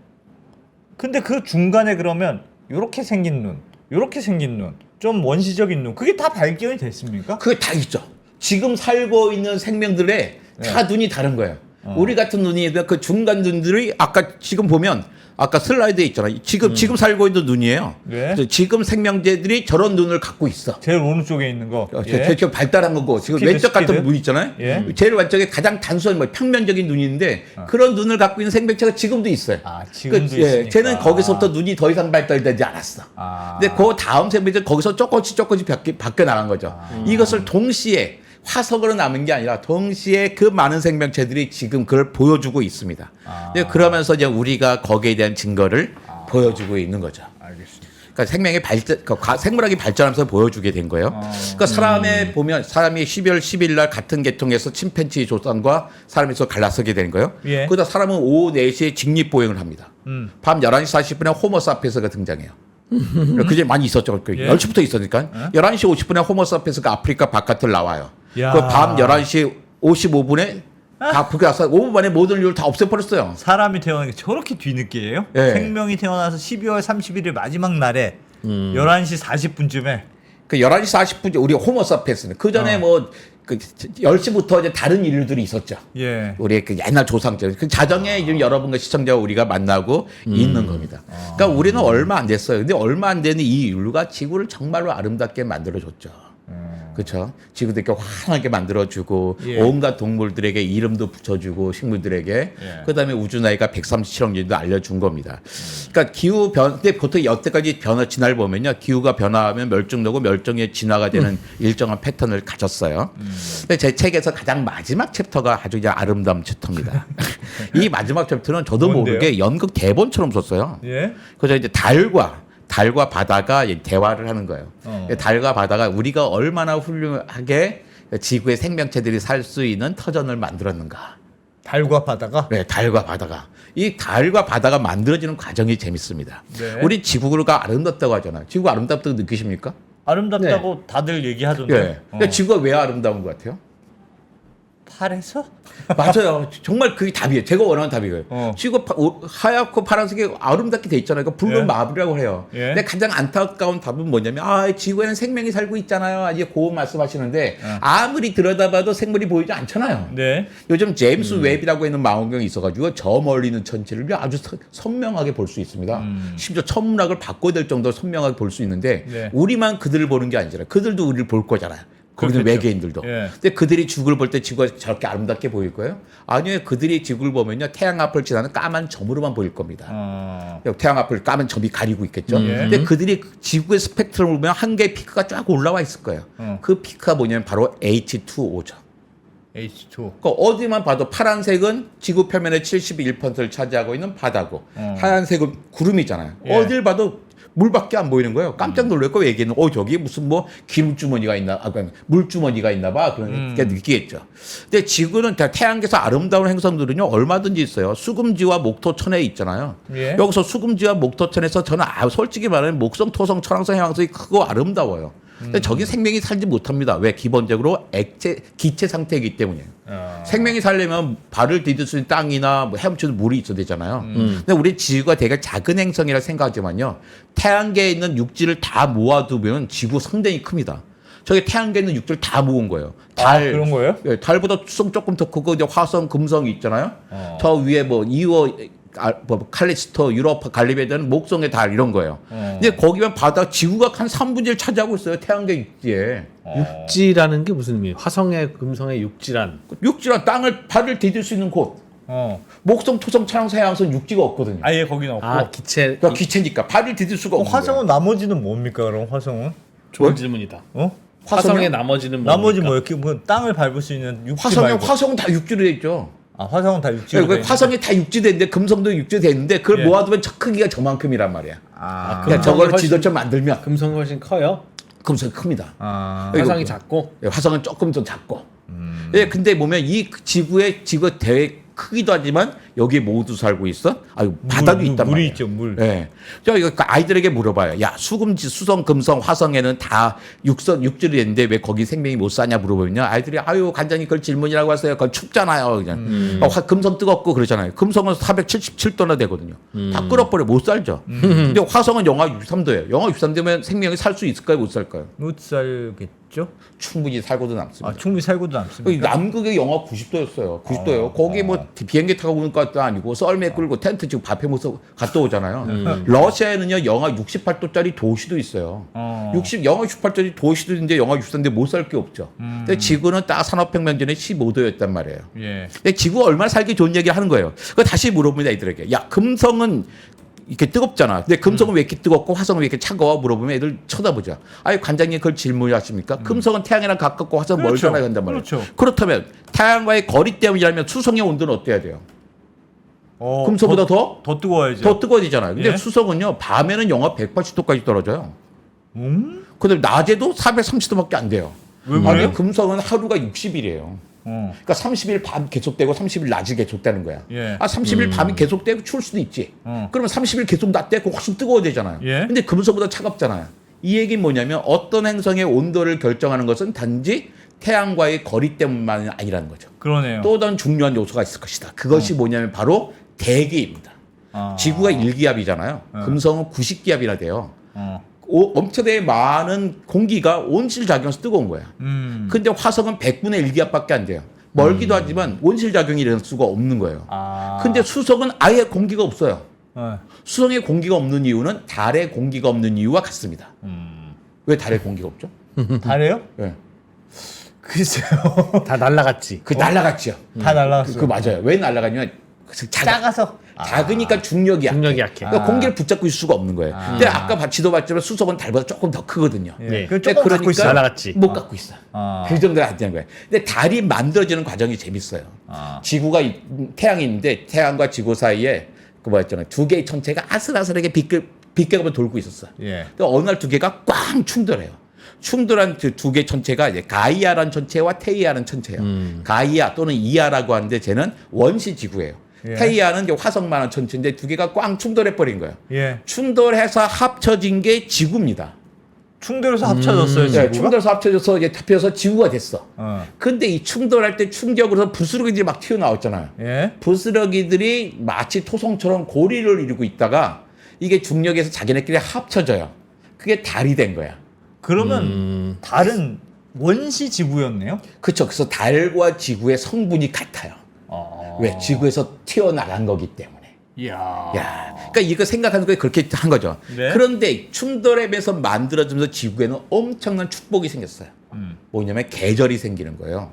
근데 그 중간에 그러면 이렇게 생긴 눈, 이렇게 생긴 눈, 좀 원시적인 눈 그게 다 발견이 됐습니까? 그게 다 있죠. 지금 살고 있는 생명들의 다 눈이 다른 거예요. 우리 같은 눈이 그 중간 눈들이 아까 지금 보면 아까 슬라이드에 있잖아요. 지금 살고 있는 눈이에요. 네. 그래서 지금 생명체들이 저런 눈을 갖고 있어. 제일 오른쪽에 있는 거. 되게 발달한 거고 지금 스피드, 왼쪽 같은 스피드? 눈 있잖아요. 예. 제일 왼쪽에 가장 단순한 평면적인 눈인데 그런 눈을 갖고 있는 생명체가 지금도 있어요. 아 지금도 그, 예, 있으니까. 쟤는 거기서부터 눈이 더 이상 발달되지 않았어. 근데 그 다음 생명체 거기서 조금씩 바뀌어 나간 거죠. 이것을 동시에 화석으로 남은 게 아니라 동시에 그 많은 생명체들이 지금 그걸 보여주고 있습니다. 그러면서 이제 우리가 거기에 대한 증거를 보여주고 있는 거죠. 알겠습니다. 그러니까 생명의 발전, 생물학이 발전하면서 보여주게 된 거예요. 그러니까 사람의 보면 사람이 12월 10일 날 같은 계통에서 침팬지 조상과 사람에서 갈라서게 되는 거예요. 예. 그러다 사람은 오후 4시에 직립보행을 합니다. 밤 11시 40분에 호모사피엔스가 등장해요. 그게 많이 있었죠. 예. 10시부터 있었으니까. 11시 50분에 호모사피엔스가 아프리카 바깥을 나와요. 야. 그 밤 11시 55분에 아프리카 와서 5분 만에 모든 인류를 다 없애버렸어요. 사람이 태어나는 게 저렇게 뒤늦게예요? 예. 생명이 태어나서 12월 31일 마지막 날에 11시 40분쯤에 그 11시 40분 우리 호모사피엔스는 그 전에 그 10시부터 이제 다른 인류들이 있었죠. 예. 우리의 그 옛날 조상들. 그 자정에 지금 여러분과 시청자와 우리가 만나고 있는 겁니다. 그러니까 우리는 얼마 안 됐어요. 근데 얼마 안 되는 이 인류가 지구를 정말로 아름답게 만들어줬죠. 그렇죠. 지구도 이렇게 환하게 만들어주고 예. 온갖 동물들에게 이름도 붙여주고 식물들에게 예. 그다음에 우주 나이가 137억 년도 알려준 겁니다. 그러니까 기후 변, 근데 보통 여태까지 진화를 보면요, 기후가 변화하면 멸종되고 멸종의 진화가 되는 일정한 패턴을 가졌어요. 근데 제 책에서 가장 마지막 챕터가 아주 그냥 아름다운 챕터입니다. 이 마지막 챕터는 저도 뭔데요? 모르게 연극 대본처럼 썼어요. 예. 그래서 이제 달과 바다가 대화를 하는 거예요. 달과 바다가 우리가 얼마나 훌륭하게 지구의 생명체들이 살 수 있는 터전을 만들었는가. 달과 바다가 네, 달과 바다가. 이 달과 바다가 만들어지는 과정이 재밌습니다. 네. 우리 지구가 아름답다고 하잖아요. 지구가 아름답다고 느끼십니까? 아름답다고 다들 얘기하던데. 예. 근데 지구가 왜 아름다운 것 같아요? 팔에서? 맞아요. 정말 그게 답이에요. 제가 원하는 답이에요. 지구가 하얗고 파란색이 아름답게 돼 있잖아요. 그 블루 예. 마블이라고 해요. 예. 근데 가장 안타까운 답은 뭐냐면 지구에는 생명이 살고 있잖아요. 이제 고운 말씀하시는데 아무리 들여다봐도 생물이 보이지 않잖아요. 네. 요즘 제임스 웹이라고 하는 망원경이 있어가지고 저 멀리 있는 천체를 아주 선명하게 볼 수 있습니다. 심지어 천문학을 바꿔야 될 정도로 선명하게 볼 수 있는데 네. 우리만 그들을 보는 게 아니잖아요. 그들도 우리를 볼 거잖아요. 거기는 그렇겠죠. 외계인들도. 예. 근데 그들이 지구를 볼 때 지구가 저렇게 아름답게 보일 거예요? 아니요. 그들이 지구를 보면요, 태양 앞을 지나는 까만 점으로만 보일 겁니다. 태양 앞을 까만 점이 가리고 있겠죠. 근데 그들이 지구의 스펙트럼을 보면 한 개의 피크가 쫙 올라와 있을 거예요. 그 피크가 뭐냐면 바로 H2O죠. H2. 그러니까 어디만 봐도 파란색은 지구 표면의 71%를 차지하고 있는 바다고 하얀색은 구름이잖아요. 예. 어딜 봐도 물밖에 안 보이는 거예요. 깜짝 놀랄 거 얘기는 저기 무슨 뭐 기름주머니가 있나, 물주머니가 있나 봐. 그렇게 느끼겠죠. 근데 지구는 태양계에서 아름다운 행성들은요 얼마든지 있어요. 수금지와 목토천에 있잖아요. 예. 여기서 수금지와 목토천에서 저는 솔직히 말하면 목성, 토성, 천왕성, 해왕성이 크고 아름다워요. 근데 저기 생명이 살지 못합니다. 왜? 기본적으로 기체 상태이기 때문이에요. 생명이 살려면 발을 디딜 수 있는 땅이나 뭐 헤엄치는 물이 있어야 되잖아요. 근데 우리 지구가 되게 작은 행성이라 생각하지만요. 태양계에 있는 육지를 다 모아두면 지구 상당히 큽니다. 저기 태양계에 있는 육지를 다 모은 거예요. 달, 그런 거예요? 예, 달보다 수성 조금 더 크고 이제 화성, 금성이 있잖아요. 저 위에 뭐 이오, 칼리스토, 유로파, 갈리베드는 목성의 달 이런 거예요. 근데 거기만 바다 지구가 한 3분의 1 차지하고 있어요. 태양계 육지에. 육지라는 게 무슨 의미예요? 화성의 금성의 육지란. 육지란 땅을 발을 디딜 수 있는 곳. 목성, 토성, 천왕성, 해왕성 육지가 없거든요. 아예 거기는 없고. 아 기체. 그러니까 기체니까 발을 디딜 수가 없는 화성은 나머지는 뭡니까 그럼 화성은? 좋은 질문이다. 화성의 나머지는 나머지 뭡니까? 뭐 땅을 밟을 수 있는 육지 거예요. 말고. 화성은 다 육지로 돼 있죠. 아 화성은 다 육지로. 돼 화성이 다 육지되는데 금성도 육지되는데 그걸 예. 모아두면 저 크기가 저만큼이란 말이야. 아, 그냥 저걸 지도점 만들면 금성이 훨씬 커요. 금성이 큽니다. 아. 화성이 작고. 예, 화성은 조금 더 작고. 예, 근데 보면 이 지구가 되게 크기도 하지만 여기 모두 살고 있어. 바다도 있단 말이야. 물이 있죠 물. 예. 저 이거 아이들에게 물어봐요. 야, 수금지, 수성, 금성, 화성에는 다 육지로 있는데 왜 거기 생명이 못 사냐 물어보면요. 아이들이 간장이 그걸 질문이라고 하세요. 그건 춥잖아요. 그냥. 금성 뜨겁고 그러잖아요. 금성은 477도나 되거든요. 다 끓어버려 못 살죠. 근데 화성은 영하 63도예요. 영하 63도면 생명이 살 수 있을까요? 못 살까요? 못 살겠죠? 충분히 살고도 남습니다. 아 충분히 살고도 남습니다. 남극의 영하 90도였어요. 90도예요. 거기 뭐 비행기 타고 오는 것도 아니고 썰매 끌고 텐트 지금 밥해 먹어서 갔다 오잖아요. 러시아에는요 영하 68도짜리 도시도 있어요. 영하 68도짜리 도시도 있는데 영하 63도인데 못 살 게 없죠. 근데 지구는 딱 산업혁명 전에 15도였단 말이에요. 예. 근데 지구가 얼마나 살기 좋은 얘기를 하는 거예요. 그거 다시 물어봅니다 애들에게. 야 금성은 이렇게 뜨겁잖아. 근데 금성은 왜 이렇게 뜨겁고 화성은 왜 이렇게 차가워? 물어보면 애들 쳐다보자. 관장님 그걸 질문하십니까? 금성은 태양이랑 가깝고 화성은 그렇죠. 멀잖아요. 한단 말이에요. 그렇죠. 그렇다면 태양과의 거리 때문이라면 수성의 온도는 어때야 돼요? 금성보다 더 뜨거워야죠. 더 뜨거워지잖아요. 근데 예? 수성은요 밤에는 영하 180도까지 떨어져요. 근데 낮에도 430도밖에 안 돼요. 왜 그래요? 아니 금성은 하루가 60일이에요. 그러니까 30일 밤 계속되고 30일 낮이 계속되는 거야. 예. 30일 밤이 계속되고 추울 수도 있지. 그러면 30일 계속 낮되고 훨씬 뜨거워지잖아요. 예. 근데 금성보다 차갑잖아요. 이 얘기는 뭐냐면 어떤 행성의 온도를 결정하는 것은 단지 태양과의 거리 때문만이 아니라는 거죠. 그러네요. 또 다른 중요한 요소가 있을 것이다. 그것이 뭐냐면 바로 대기입니다. 지구가 1기압이잖아요. 금성은 90기압이나 돼요. 엄청나게 많은 공기가 온실 작용해서 뜨거운 거야. 근데 화성은 100분의 1기압밖에 안 돼요. 멀기도 하지만 온실 작용이 일어날 수가 없는 거예요. 근데 수성은 아예 공기가 없어요. 수성에 공기가 없는 이유는 달에 공기가 없는 이유와 같습니다. 왜 달에 공기가 없죠? 달에요? 네. 글쎄요. 다 날라갔지. 날아갔죠. 다 날라갔어요. 그 맞아요. 왜 날아가냐면 작아서. 작으니까 중력이 약해. 중력이 약해. 그러니까 공기를 붙잡고 있을 수가 없는 거예요. 근데 아까 지도 봤지만 수성은 달보다 조금 더 크거든요. 네. 그 조금 그러니까 갖고 있어요. 날아갔지. 못 갖고 있어. 그 정도는 안 되는 거예요. 근데 달이 만들어지는 과정이 재밌어요. 지구가 태양이 있는데 태양과 지구 사이에 그 뭐였잖아요. 두 개의 천체가 아슬아슬하게 빗겨가며 돌고 있었어. 예. 근데 어느 날 두 개가 꽝 충돌해요. 충돌한 두 개 천체가 이제 가이아라는 천체와 테이아라는 천체예요. 가이아 또는 이아라고 하는데 쟤는 원시 지구예요. 예. 테이아는 이제 화성만한 천체인데 두 개가 꽝 충돌해 버린 거예요. 예. 충돌해서 합쳐진 게 지구입니다. 충돌해서 합쳐졌어요 지구가. 네, 충돌해서 합쳐져서 이제 합쳐서 지구가 됐어. 근데 이 충돌할 때 충격으로 부스러기들이 막 튀어나왔잖아요. 예. 부스러기들이 마치 토성처럼 고리를 이루고 있다가 이게 중력에서 자기네끼리 합쳐져요. 그게 달이 된 거야. 그러면 달은 원시 지구였네요. 그렇죠. 그래서 달과 지구의 성분이 같아요. 왜? 지구에서 튀어나간 거기 때문에. 이야. 야, 그러니까 이거 생각하는 거에 그렇게 한 거죠. 네. 그런데 충돌하면서 만들어지면서 지구에는 엄청난 축복이 생겼어요. 뭐냐면 계절이 생기는 거예요.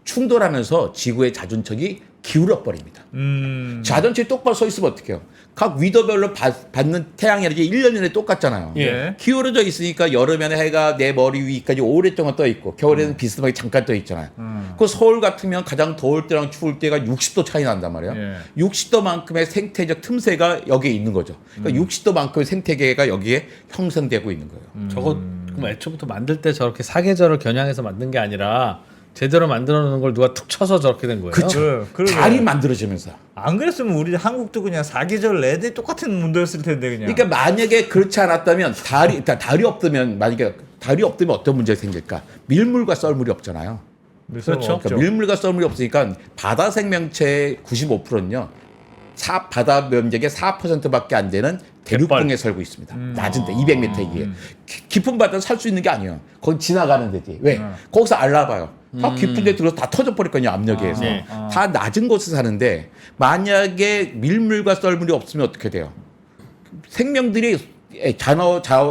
충돌하면서 지구의 자전척이 기울어 버립니다. 자전체 똑바로 서 있으면 어떡해요? 각 위도별로 받는 태양 에너지 1년 내내 똑같잖아요. 예. 기울어져 있으니까 여름에는 해가 내 머리 위까지 오랫동안 떠 있고 겨울에는 비스듬하게 잠깐 떠 있잖아요. 그 서울 같으면 가장 더울 때랑 추울 때가 60도 차이 난단 말이에요. 예. 60도만큼의 생태적 틈새가 여기에 있는 거죠. 그러니까 60도만큼의 생태계가 여기에 형성되고 있는 거예요. 저거 그럼 애초부터 만들 때 저렇게 사계절을 겨냥해서 만든 게 아니라 제대로 만들어 놓은 걸 누가 툭 쳐서 저렇게 된 거예요. 그쵸. 그러게. 달이 만들어지면서. 안 그랬으면 우리 한국도 그냥 사계절 내내 똑같은 문제였을 텐데 그냥. 그러니까 만약에 그렇지 않았다면 달이 없으면 만약에 달이 없으면 어떤 문제가 생길까? 밀물과 썰물이 없잖아요. 그렇죠. 그러니까 밀물과 썰물이 없으니까 바다 생명체의 95%는요. 바다 면적의 4%밖에 안 되는 대륙붕에 살고 있습니다. 낮은 데 200m 위에. 깊은 바다는 살 수 있는 게 아니에요. 거기 지나가는 데지. 왜? 거기서 알아봐요. 다 깊은 데 들어서 다 터져버릴 거냐 압력에 의해서. 네. 다 낮은 곳에 사는데 만약에 밀물과 썰물이 없으면 어떻게 돼요? 생명들이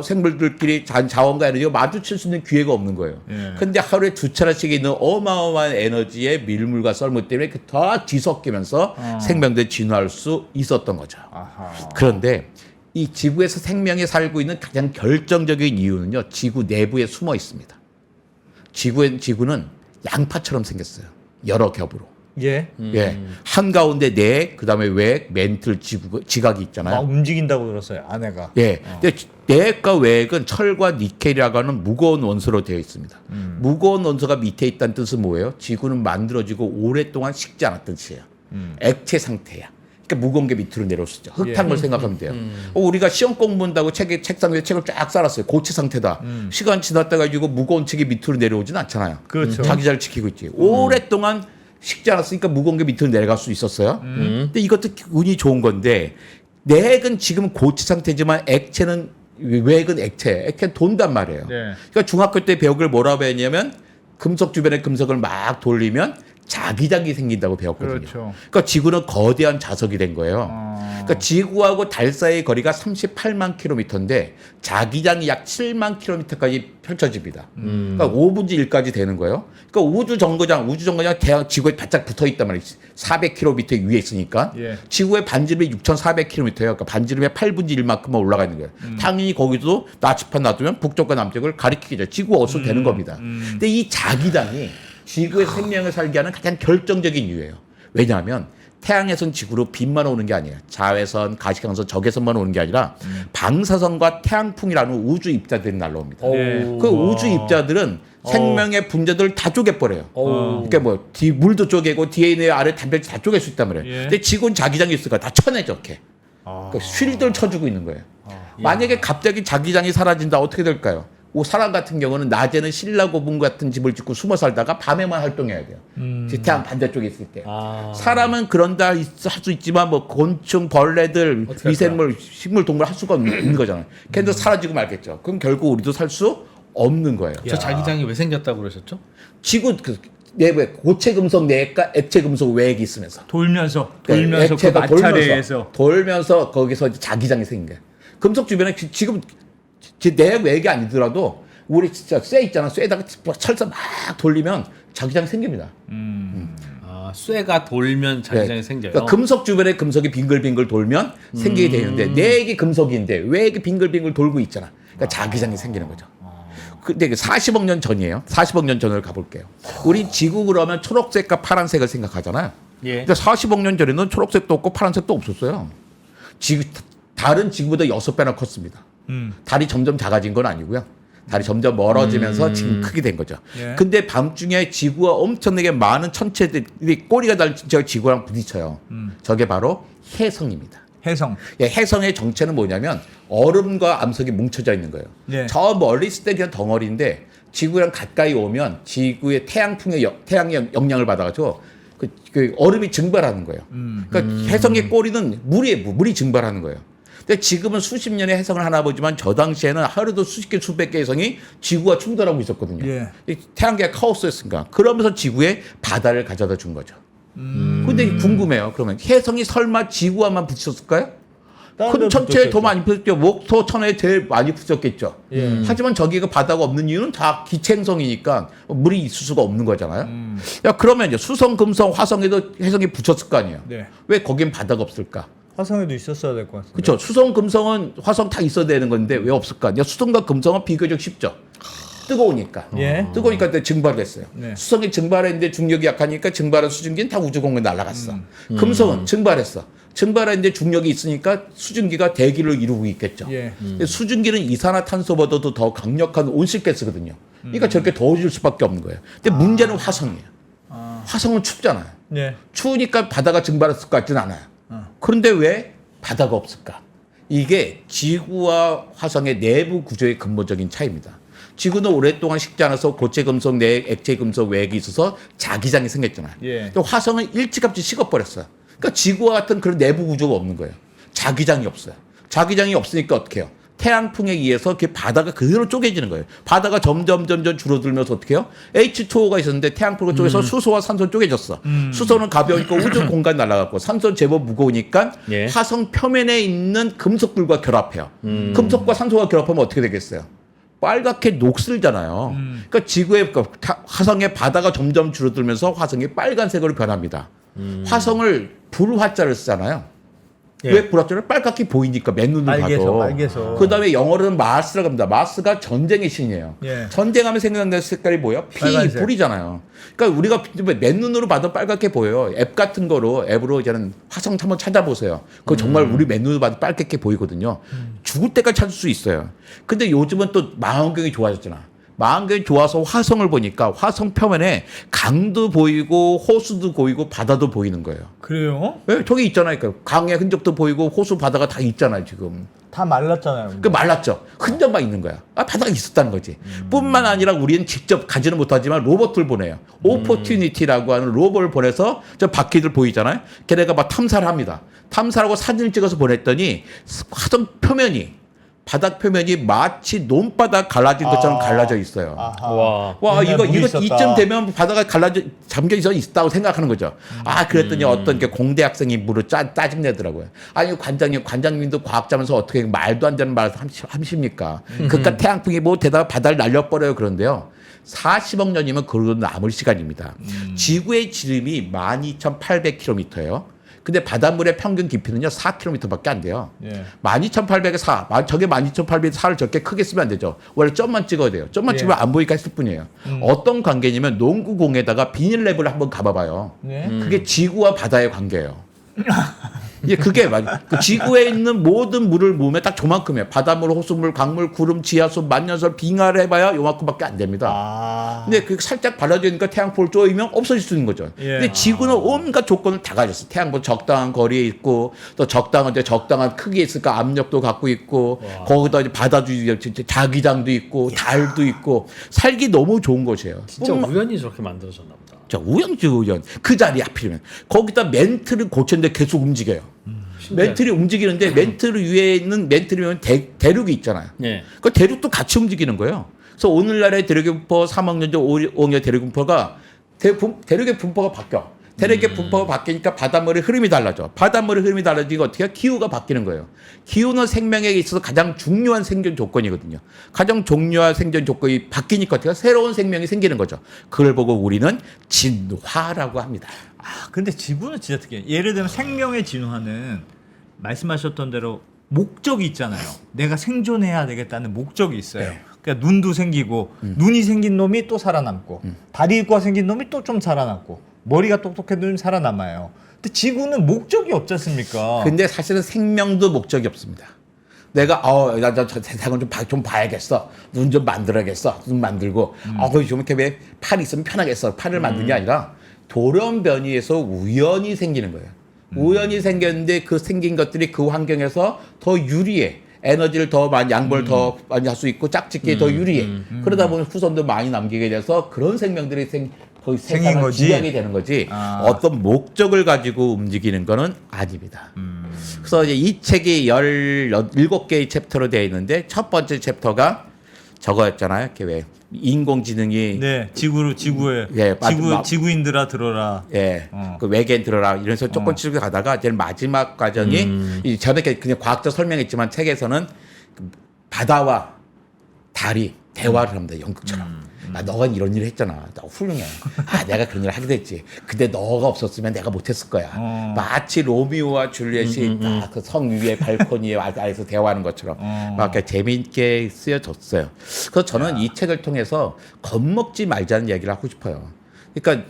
생물들끼리 자원과 에너지가 마주칠 수 있는 기회가 없는 거예요. 예. 근데 하루에 2차례씩 있는 어마어마한 에너지의 밀물과 썰물 때문에 다 뒤섞이면서 생명들이 진화할 수 있었던 거죠. 아하. 그런데 이 지구에서 생명이 살고 있는 가장 결정적인 이유는요. 지구 내부에 숨어 있습니다. 지구는 양파처럼 생겼어요. 여러 겹으로. 예. 예. 한가운데 내, 그다음에 외, 멘틀, 지각이 있잖아요. 막 움직인다고 들었어요. 아내가. 예. 근데 내과 외액은 철과 니켈이라고 하는 무거운 원소로 되어 있습니다. 무거운 원소가 밑에 있다는 뜻은 뭐예요? 지구는 만들어지고 오랫동안 식지 않았던 뜻이에요. 액체 상태야. 그러니까 무거운 게 밑으로 내려오시죠. 흙탕 걸 생각하면 돼요. 우리가 시험 공부한다고 책상 위에 책을 쫙 쌓았어요. 고체 상태다. 시간 지났다 가지고 무거운 책이 밑으로 내려오진 않잖아요. 그렇죠. 자기 잘 지키고 있지. 오랫동안 식지 않았으니까 무거운 게 밑으로 내려갈 수 있었어요. 근데 이것도 운이 좋은 건데 내액은 지금 고체 상태지만 외액은 액체는 돈단 말이에요. 네. 그러니까 중학교 때 배우길 뭐라고 배웠냐면 금속 주변에 금속을 막 돌리면 자기장이 생긴다고 배웠거든요. 그렇죠. 그러니까 지구는 거대한 자석이 된 거예요. 그러니까 지구하고 달 사이의 거리가 38만 킬로미터인데 자기장이 약 7만 킬로미터까지 펼쳐집니다. 그러니까 5분의 1까지 되는 거예요. 그러니까 우주 정거장 대양 지구에 바짝 붙어 있단 말이에요. 400킬로미터 위에 있으니까 예. 지구의 반지름이 6,400킬로미터예요. 그러니까 반지름의 8분의 1만큼만 올라가 있는 거예요. 당연히 거기도 나치판 놔두면 북쪽과 남쪽을 가리키게 지구 어수 되는 겁니다. 근데 이 자기장이 지구의 생명을 살게 하는 가장 결정적인 이유예요. 왜냐하면 태양에선 지구로 빛만 오는 게 아니에요. 자외선, 가시광선, 적외선만 오는 게 아니라 방사선과 태양풍이라는 우주 입자들이 날라옵니다. 그 우주 입자들은 생명의 분자들을 다 쪼개버려요. 그러니까 뭐 물도 쪼개고 DNA 아래 단백질 다 쪼갤 수 있단 말이에요. 예. 근데 지구는 자기장이 있으니까 다 쳐내죠. 이렇게. 그러니까 쉴드를 쳐주고 있는 거예요. 만약에 갑자기 자기장이 사라진다 어떻게 될까요? 사람 같은 경우는 낮에는 신라 고분 같은 집을 짓고 숨어 살다가 밤에만 활동해야 돼요. 태양 반대쪽에 있을 때. 사람은 그런다 할 수 있지만 뭐 곤충, 벌레들, 미생물, 식물, 동물 할 수가 없는 거잖아요. 걔도 사라지고 말겠죠. 그럼 결국 우리도 살 수 없는 거예요. 저 자기장이 왜 생겼다고 그러셨죠? 지구 내부에 고체 금속 내과 액체 금속 외액이 있으면서 돌면서 그 액체가 마찰에서 돌면서 거기서 이제 자기장이 생긴 거예요. 금속 주변에 지금 내 외액이 아니더라도 우리 진짜 쇠 있잖아. 쇠에다가 철사 막 돌리면 자기장이 생깁니다. 쇠가 돌면 자기장이 생겨요. 그러니까 금속 주변에 금속이 빙글빙글 돌면 생기게 되는데 내액이 금속인데 외액이 빙글빙글 돌고 있잖아. 그러니까 자기장이 생기는 거죠. 근데 40억 년 전이에요. 40억 년 전을 가볼게요. 우리 지구 그러면 초록색과 파란색을 생각하잖아요. 예. 근데 40억 년 전에는 초록색도 없고 파란색도 없었어요. 달은 지구보다 6배나 컸습니다. 달이 점점 작아진 건 아니고요. 달이 점점 멀어지면서 지금 크게 된 거죠. 예. 근데 밤중에 지구와 엄청나게 많은 천체들이 꼬리가 달린 지구랑 부딪혀요. 저게 바로 혜성입니다. 해성. 예, 혜성의 정체는 뭐냐면 얼음과 암석이 뭉쳐져 있는 거예요. 네. 저 멀리 있을 때 그냥 덩어리인데 지구랑 가까이 오면 지구의 태양의 영향을 받아가지고 그 얼음이 증발하는 거예요. 그러니까 혜성의 꼬리는 물이 증발하는 거예요. 근데 지금은 수십 년의 혜성을 하나 보지만 저 당시에는 하루도 수십 개, 수백 개 혜성이 지구와 충돌하고 있었거든요. 예. 이 태양계가 카오스였으니까. 그러면서 지구에 바다를 가져다 준 거죠. 근데 궁금해요. 그러면 혜성이 설마 지구와만 부딪혔을까요? 다른 큰 데도 천체에 더 붙었겠죠. 많이 붙었죠. 목토 천에 제일 많이 붙었겠죠. 하지만 저기가 바다가 없는 이유는 다 기체행성이니까 물이 있을 수가 없는 거잖아요. 야 그러면 이제 수성, 금성, 화성에도 해성이 붙였을 거 아니에요. 네. 왜 거긴 바다가 없을까? 화성에도 있었어야 될 것 같습니다. 그렇죠. 수성, 금성은 화성 다 있어야 되는 건데 왜 없을까? 수성과 금성은 비교적 쉽죠. 뜨거우니까. 예. 뜨거우니까 그때 증발했어요. 네. 수성이 증발했는데 중력이 약하니까 증발한 수증기는 다 우주공간에 날아갔어. 금성은 증발했어. 증발했는데 중력이 있으니까 수증기가 대기를 이루고 있겠죠. 예. 근데 수증기는 이산화탄소보다도 더 강력한 온실가스거든요. 그러니까 저렇게 더워질 수밖에 없는 거예요. 근데 문제는 화성이에요. 화성은 춥잖아요. 네. 추우니까 바다가 증발했을 것 같지는 않아요. 그런데 왜 바다가 없을까? 이게 지구와 화성의 내부 구조의 근본적인 차이입니다. 지구는 오랫동안 식지 않아서 고체 금속 내에 액체 금속 외액이 있어서 자기장이 생겼잖아요. 예. 근데 화성은 일찌감치 식어버렸어요. 그러니까 지구와 같은 그런 내부 구조가 없는 거예요. 자기장이 없어요. 자기장이 없으니까 어떻게 해요? 태양풍에 의해서 그 바다가 그대로 쪼개지는 거예요. 바다가 점점 줄어들면서 어떻게 해요? H2O가 있었는데 태양풍을 쪼개서 수소와 산소는 쪼개졌어. 수소는 가벼우니까 우주 공간 날아갔고 산소는 제법 무거우니까 예. 화성 표면에 있는 금속들과 결합해요. 금속과 산소가 결합하면 어떻게 되겠어요? 빨갛게 녹슬잖아요. 그러니까 지구의 화성의 바다가 점점 줄어들면서 화성이 빨간색으로 변합니다. 화성을 불화자를 쓰잖아요. 예. 왜 불화자를 빨갛게 보이니까 맨눈으로 봐도. 빨개서. 그다음에 영어로는 마스라고 합니다. 마스가 전쟁의 신이에요. 예. 전쟁하면 생각나는 색깔이 뭐예요? 피, 빨간색. 불이잖아요. 그러니까 우리가 맨눈으로 봐도 빨갛게 보여요. 앱 같은 거로 앱으로 이제는 화성 한번 찾아보세요. 그거 정말 우리 맨눈으로 봐도 빨갛게 보이거든요. 죽을 때까지 찾을 수 있어요. 근데 요즘은 또 망원경이 좋아졌잖아. 망원경이 좋아서 화성을 보니까 화성 표면에 강도 보이고 호수도 보이고 바다도 보이는 거예요. 그래요? 왜? 저기 있잖아요. 그 강의 흔적도 보이고 호수 바다가 다 있잖아요, 지금. 다 말랐잖아요. 그 말랐죠. 흔적만 있는 거야. 아, 바다가 있었다는 거지. 뿐만 아니라 우리는 직접 가지는 못하지만 로봇을 보내요. 오퍼튜니티라고 하는 로봇을 보내서 저 바퀴들 보이잖아요. 걔네가 막 탐사를 합니다. 탐사하고 사진을 찍어서 보냈더니 화성 표면이 바닥 표면이 마치 논바닥 갈라진 것처럼 갈라져 있어요. 와. 와, 옛날 이거 물이 있었다. 이쯤 되면 바다가 잠겨 있다고 생각하는 거죠. 아, 그랬더니 어떤 게 공대 학생이 물을 짜증내더라고요. 아니, 관장님도 과학자면서 어떻게 말도 안 되는 말을 하십니까? 그러니까 태양풍이 뭐 대다가 바다를 날려버려요. 그런데요. 40억 년이면 그러고 남을 시간입니다. 지구의 지름이 12,800km예요. 근데 바닷물의 평균 깊이는요 4km밖에 안 돼요. 예. 12,800에 4. 저게 12,800에 4를 저렇게 크게 쓰면 안 되죠. 원래 점만 찍어야 돼요. 점만 예. 찍으면 안 보이니까 했을 뿐이에요. 어떤 관계냐면 농구공에다가 비닐랩을 한번 가봐봐요. 네. 그게 지구와 바다의 관계예요. 예, 그게 그 지구에 있는 모든 물을 모으면 딱 저만큼이에요. 바닷물, 호수물, 강물, 구름, 지하수, 만년설, 빙하를 해봐야 요만큼밖에 안 됩니다. 아. 근데 그 살짝 발라지니까 태양풍을 쪼이면 없어질 수 있는 거죠. 예. 근데 지구는 온갖 조건을 다 가졌어. 태양풍 적당한 거리에 있고 또 적당한 크기에 있으니까 압력도 갖고 있고 거기다 이제 바다도 있고 자기장도 있고 달도 있고 살기 너무 좋은 곳이에요. 진짜 우연히 저렇게 만들어졌나 보다. 자, 우연지 우연. 그 자리에 하필이면 거기다 멘트를 고쳤는데 계속 움직여요. 멘틀이 움직이는데 멘틀 위에 있는 멘틀이면 대륙이 있잖아요. 예. 그 대륙도 같이 움직이는 거예요. 그래서 오늘날의 대륙의 분포 3억 년 전 5억 년 대륙 분포가 대륙의 분포가 바뀌어. 대륙의 분포가 바뀌니까 바닷물의 흐름이 달라져. 바닷물의 흐름이 달라지니까 어떻게 해요? 기후가 바뀌는 거예요. 기후는 생명에 있어서 가장 중요한 생존 조건이거든요. 가장 중요한 생존 조건이 바뀌니까 어떻게 해요? 새로운 생명이 생기는 거죠. 그걸 보고 우리는 진화라고 합니다. 아, 근데 지구는 진짜 특이해. 예를 들면 생명의 진화는 말씀하셨던 대로 목적이 있잖아요. 내가 생존해야 되겠다는 목적이 있어요. 네. 그러니까 눈도 생기고 눈이 생긴 놈이 또 살아남고 다리가 생긴 놈이 또 좀 살아남고 머리가 똑똑한 놈이 살아남아요. 근데 지구는 목적이 없지 않습니까? 근데 사실은 생명도 목적이 없습니다. 내가 나 세상을 좀 봐야겠어. 눈 좀 만들어야겠어. 눈 만들고 좀 이렇게 왜 팔 있으면 편하겠어. 팔을 만드는 게 아니라 돌연변이에서 우연히 생기는 거예요. 우연히 생겼는데 그 생긴 것들이 그 환경에서 더 유리해. 에너지를 더 많이 양분을 더 많이 할 수 있고 짝짓기에 더 유리해. 그러다 보면 후손도 많이 남기게 돼서 그런 생명들이 거의 생긴 세상을 거지. 지배하게 되는 거지. 아. 어떤 목적을 가지고 움직이는 거는 아닙니다. 그래서 이제 이 책이 17개의 챕터로 되어 있는데 첫 번째 챕터가 저거였잖아요. 이렇게 왜 인공지능이 네, 지구에 예, 지구인들아 들어라. 예, 어. 그 외계인 들어라 이래서 조금씩 가다가 이제 마지막 과정이 이 저렇게 그냥 과학적 설명했지만 책에서는 그 바다와 달이 대화를 합니다. 연극처럼. 아, 너가 이런 일을 했잖아. 너 훌륭해. 아, 내가 그런 일을 하게 됐지. 근데 너가 없었으면 내가 못했을 거야. 마치 로미오와 줄리엣이 딱 그 성 위에 발코니에 아래서 대화하는 것처럼 막 이렇게 재미있게 쓰여졌어요. 그래서 저는 이 책을 통해서 겁먹지 말자는 얘기를 하고 싶어요. 그러니까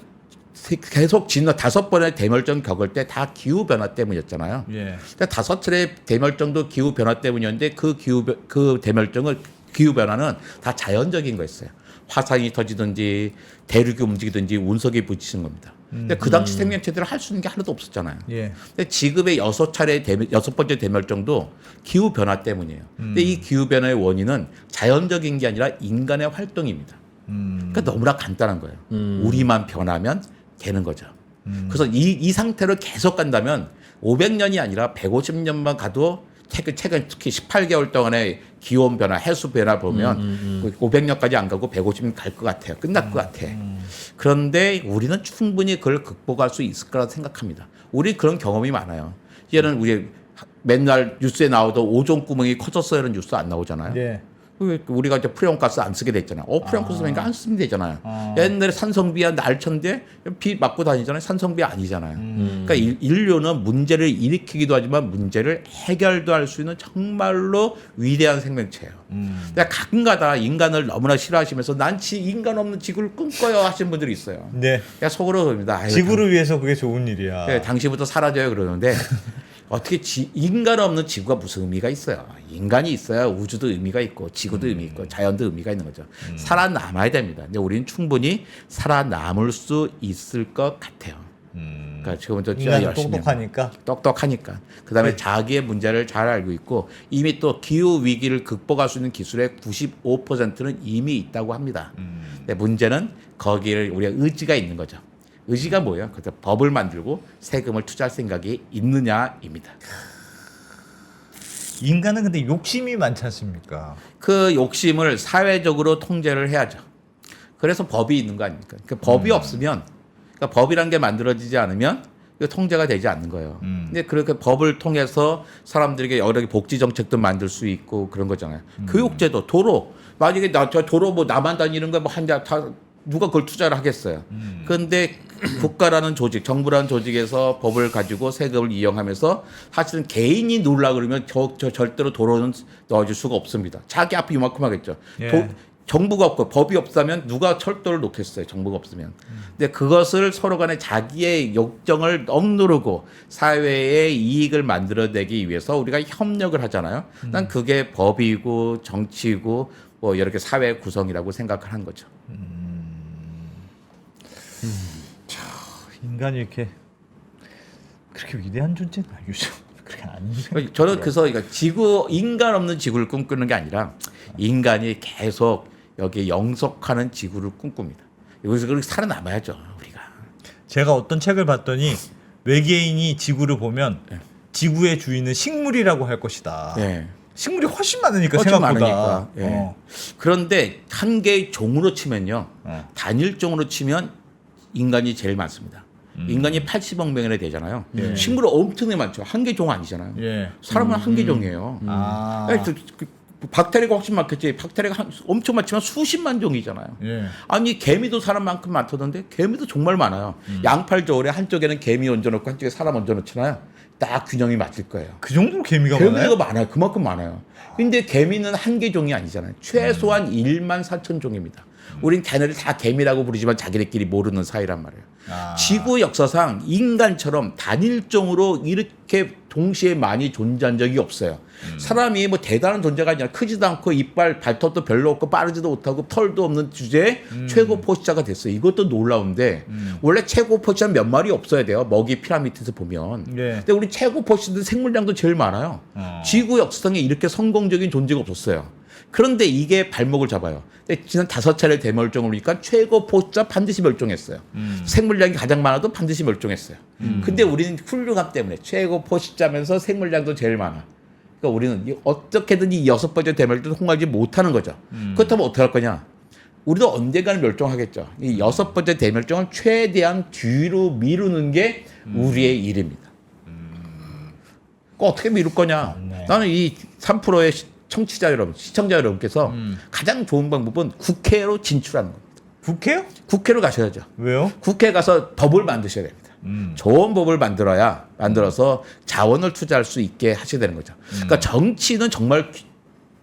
계속 지난 5번의 대멸종 겪을 때 다 기후 변화 때문이었잖아요. 예. 그러니까 5차례 대멸종도 기후 변화 때문이었는데 그 대멸종은 기후 변화는 다 자연적인 거였어요. 화산이 터지든지 대륙이 움직이든지 운석이 부딪히는 겁니다. 근데 그 당시 생명체들은 할 수 있는 게 하나도 없었잖아요. 예. 근데 지금의 6번째 대멸종도 기후 변화 때문이에요. 근데 이 기후 변화의 원인은 자연적인 게 아니라 인간의 활동입니다. 그러니까 너무나 간단한 거예요. 우리만 변하면 되는 거죠. 그래서 이 상태로 계속 간다면 500년이 아니라 150년만 가도 최근 특히 18개월 동안의 기온 변화, 해수 변화 보면 500년까지 안 가고 150년 갈 것 같아요. 끝날 것 같아. 그런데 우리는 충분히 그걸 극복할 수 있을 거라 생각합니다. 우리 그런 경험이 많아요. 이제는 우리 맨날 뉴스에 나오던 오존 구멍이 커졌어요는 뉴스 안 나오잖아요. 예. 우리가 이제 프레온가스 안 쓰게 됐잖아요. 프레온가스 쓰니까 안 쓰면 되잖아요. 옛날에 산성비야 날천데 비 맞고 다니잖아요. 산성비 아니잖아요. 그러니까 인류는 문제를 일으키기도 하지만 문제를 해결도 할 수 있는 정말로 위대한 생명체예요. 근데 가끔가다 인간을 너무나 싫어하시면서 난 인간 없는 지구를 꿈꿔요 하시는 분들이 있어요. 네. 그냥 속으로 그럽니다. 아유, 지구를 위해서 그게 좋은 일이야. 네, 당시부터 사라져요 그러는데 어떻게 인간 없는 지구가 무슨 의미가 있어요? 인간이 있어야 우주도 의미가 있고 지구도 의미 있고 자연도 의미가 있는 거죠. 살아남아야 됩니다. 근데 우리는 충분히 살아남을 수 있을 것 같아요. 그러니까 지금부터 인간은 열심히 똑똑하니까. 그다음에 자기의 문제를 잘 알고 있고 이미 또 기후 위기를 극복할 수 있는 기술의 95%는 이미 있다고 합니다. 근데 문제는 거기를 우리가 의지가 있는 거죠. 의지가 뭐예요? 그래서 법을 만들고 세금을 투자할 생각이 있느냐입니다. 인간은 근데 욕심이 많지 않습니까? 그 욕심을 사회적으로 통제를 해야죠. 그래서 법이 있는 거 아닙니까? 그 법이 없으면, 그러니까 법이란 게 만들어지지 않으면 이거 통제가 되지 않는 거예요. 근데 그렇게 법을 통해서 사람들에게 여러 개 복지 정책도 만들 수 있고 그런 거잖아요. 교육제도, 도로. 만약에 저 도로 뭐 나만 다니는 거 뭐 한자 다 누가 그걸 투자를 하겠어요. 그런데 국가라는 조직, 정부라는 조직에서 법을 가지고 세금을 이용하면서 사실은 개인이 놀라 그러면 저 절대로 도로는 넣어줄 수가 없습니다. 자기 앞이 이만큼 하겠죠. 예. 정부가 없고 법이 없다면 누가 철도를 놓겠어요. 정부가 없으면. 근데 그것을 서로 간에 자기의 욕정을 억누르고 사회의 이익을 만들어내기 위해서 우리가 협력을 하잖아요. 난 그게 법이고 정치고 뭐 여러 개 사회 구성이라고 생각을 한 거죠. 인간이 이렇게 그렇게 위대한 존재는 아니죠. 그렇게 아니죠. 저는 그래서 인간 없는 지구를 꿈꾸는 게 아니라 인간이 계속 여기에 영속하는 지구를 꿈꿉니다. 여기서 그렇게 살아남아야죠, 우리가. 제가 어떤 책을 봤더니 외계인이 지구를 보면 지구의 주인은 식물이라고 할 것이다. 네. 식물이 훨씬 많으니까 훨씬 생각보다. 많으니까. 예. 그런데 한 개의 종으로 치면요, 단일종으로 치면 인간이 제일 많습니다. 인간이 80억 명이나 되잖아요. 예. 식물은 엄청나게 많죠. 한 개 종 아니잖아요. 예. 사람은 한 개 종이에요. 아. 박테리아가 훨씬 많겠지. 박테리아가 엄청 많지만 수십만 종이잖아요. 예. 아니 개미도 사람만큼 많던데 개미도 정말 많아요. 양팔 저울에 한쪽에는 개미 얹어놓고 한쪽에 사람 얹어놓잖아요. 딱 균형이 맞을 거예요. 그 정도로 개미가 개미가 많아요? 많아요. 그만큼 많아요. 근데 개미는 한 개 종이 아니잖아요. 최소한 1만 4천 종입니다. 우린 걔네를 다 개미라고 부르지만 자기들끼리 모르는 사이란 말이에요. 아. 지구 역사상 인간처럼 단일종으로 이렇게 동시에 많이 존재한 적이 없어요. 사람이 뭐 대단한 존재가 아니라 크지도 않고 이빨 발톱도 별로 없고 빠르지도 못하고 털도 없는 주제에 최고 포식자가 됐어요. 이것도 놀라운데 원래 최고 포식자는 몇 마리 없어야 돼요. 먹이 피라미드에서 보면. 예. 근데 우리 최고 포식자들 생물량도 제일 많아요. 지구 역사상에 이렇게 성공적인 존재가 없었어요. 그런데 이게 발목을 잡아요. 근데 지난 5차례 대멸종을 보니까 최고 포식자 반드시 멸종했어요. 생물량이 가장 많아도 반드시 멸종했어요. 근데 우리는 훌륭함 때문에 최고 포식자면서 생물량도 제일 많아. 그러니까 우리는 어떻게든 이 6번째 대멸종을 통과하지 못하는 거죠. 그렇다면 어떻게 할 거냐? 우리도 언젠가는 멸종하겠죠. 이 6번째 대멸종을 최대한 뒤로 미루는 게 우리의 일입니다. 어떻게 미룰 거냐? 네. 나는 이 3%의 청취자 여러분, 시청자 여러분께서 가장 좋은 방법은 국회로 진출하는 겁니다. 국회요? 국회로 가셔야죠. 왜요? 국회에 가서 법을 만드셔야 됩니다. 좋은 법을 만들어서 자원을 투자할 수 있게 하셔야 되는 거죠. 그러니까 정치는 정말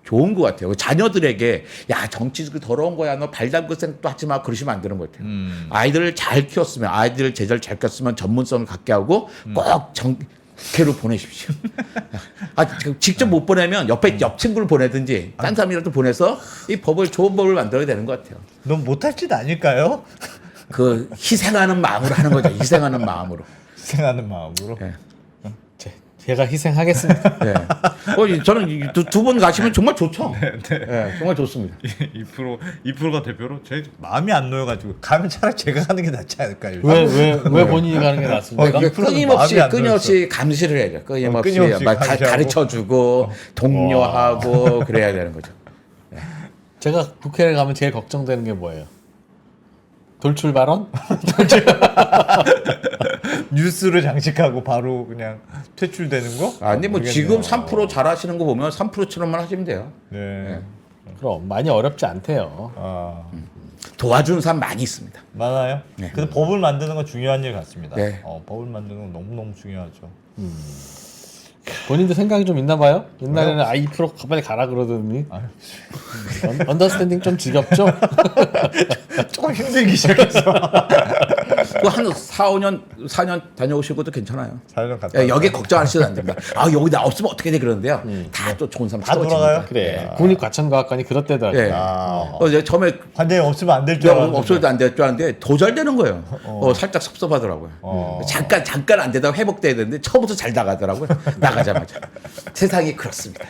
좋은 것 같아요. 자녀들에게 야 정치 그 더러운 거야 너 발 담글 생각도 하지 마 그러시면 안 되는 것 같아요. 아이들을 잘 키웠으면 아이들 제자를 잘 키웠으면 전문성을 갖게 하고 꼭 국회로 보내십시오. 직접 못 보내면 옆 친구를 보내든지 딴 사람이라도 보내서 이 법을 좋은 법을 만들어야 되는 것 같아요. 넌 못할 짓 아닐까요? 그 희생하는 마음으로 하는 거죠. 희생하는 마음으로. 희생하는 마음으로. 네. 제가 희생하겠습니다. 네. 저는 두 분 가시면 정말 좋죠. 네, 정말 좋습니다. 2%가 대표로 제 마음이 안 놓여가지고 가면 차라리 제가 가는 게 낫지 않을까요? 왜 본인이 가는 게 낫습니까? 그러니까 끊임없이 감시를 해야죠. 끊임없이 끊임없이 막 감시하고. 가르쳐주고 독려하고 그래야 되는 거죠. 제가 국회에 가면 제일 걱정되는 게 뭐예요? 돌출 발언? 뉴스를 장식하고 바로 그냥 퇴출되는 거? 아니 뭐 지금 모르겠네요. 3% 잘하시는 거 보면 3%처럼만 하시면 돼요. 네. 그럼 많이 어렵지 않대요. 아 도와주는 사람 많이 있습니다. 많아요. 네. 근데 법을 만드는 건 중요한 일 같습니다. 네. 법을 만드는 건 너무 중요하죠. 본인도 생각이 좀 있나 봐요? 옛날에는 2% 빨리 가라 그러더니 언더스탠딩 좀 지겹죠? 조금 힘들기 시작했어. 한 4년 다녀오실 것도 괜찮아요. 4년 갔다. 예, 여기 걱정하셔도 안 됩니다. 여기 나 없으면 어떻게 돼 그러는데요. 다 또 좋은 사람 다 채워집니다. 돌아가요? 그래. 국립과천과학관이 그렇대더라고요. 예. 아, 이제 처음에 관장이 없으면 안 될 줄 알았는데. 없어도 안 될 줄 알았는데 더 잘 되는 거예요. 살짝 섭섭하더라고요. 잠깐 안 되다가 회복돼야 되는데 처음부터 잘 나가더라고요. 나가자마자. 세상이 그렇습니다.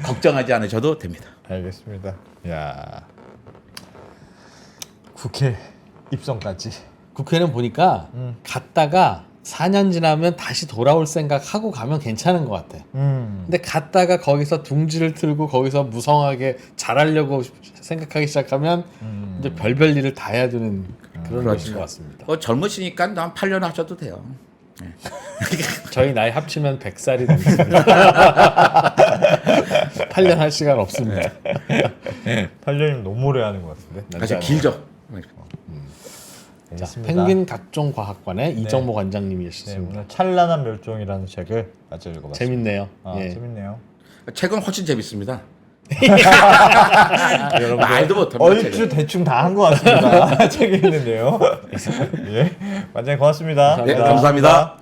걱정하지 않으셔도 됩니다. 알겠습니다. 야 국회 입성까지. 국회는 보니까 갔다가 4년 지나면 다시 돌아올 생각하고 가면 괜찮은 것 같아. 근데 갔다가 거기서 둥지를 틀고 거기서 무성하게 잘하려고 생각하기 시작하면 이제 별별 일을 다 해야 되는 그런 것인 것 같습니다. 젊으시니까 한 8년 하셔도 돼요. 저희 나이 합치면 100살이 됩니다. 8년 할 시간 없습니다. 8년이면 너무 오래 하는 것 같은데. 아주 길죠. 자, 알겠습니다. 펭귄 각종과학관의 이정모 네, 관장님이셨습니다. 오늘 찬란한 멸종이라는 책을 같이 읽어봤습니다. 재밌네요. 예. 재밌네요. 책은 훨씬 재밌습니다. 여러분 말도 못합니다. 얼추 대충 다 한 것 같습니다. 책에 있는데요. 예, 완전히 고맙습니다. 네, 감사합니다.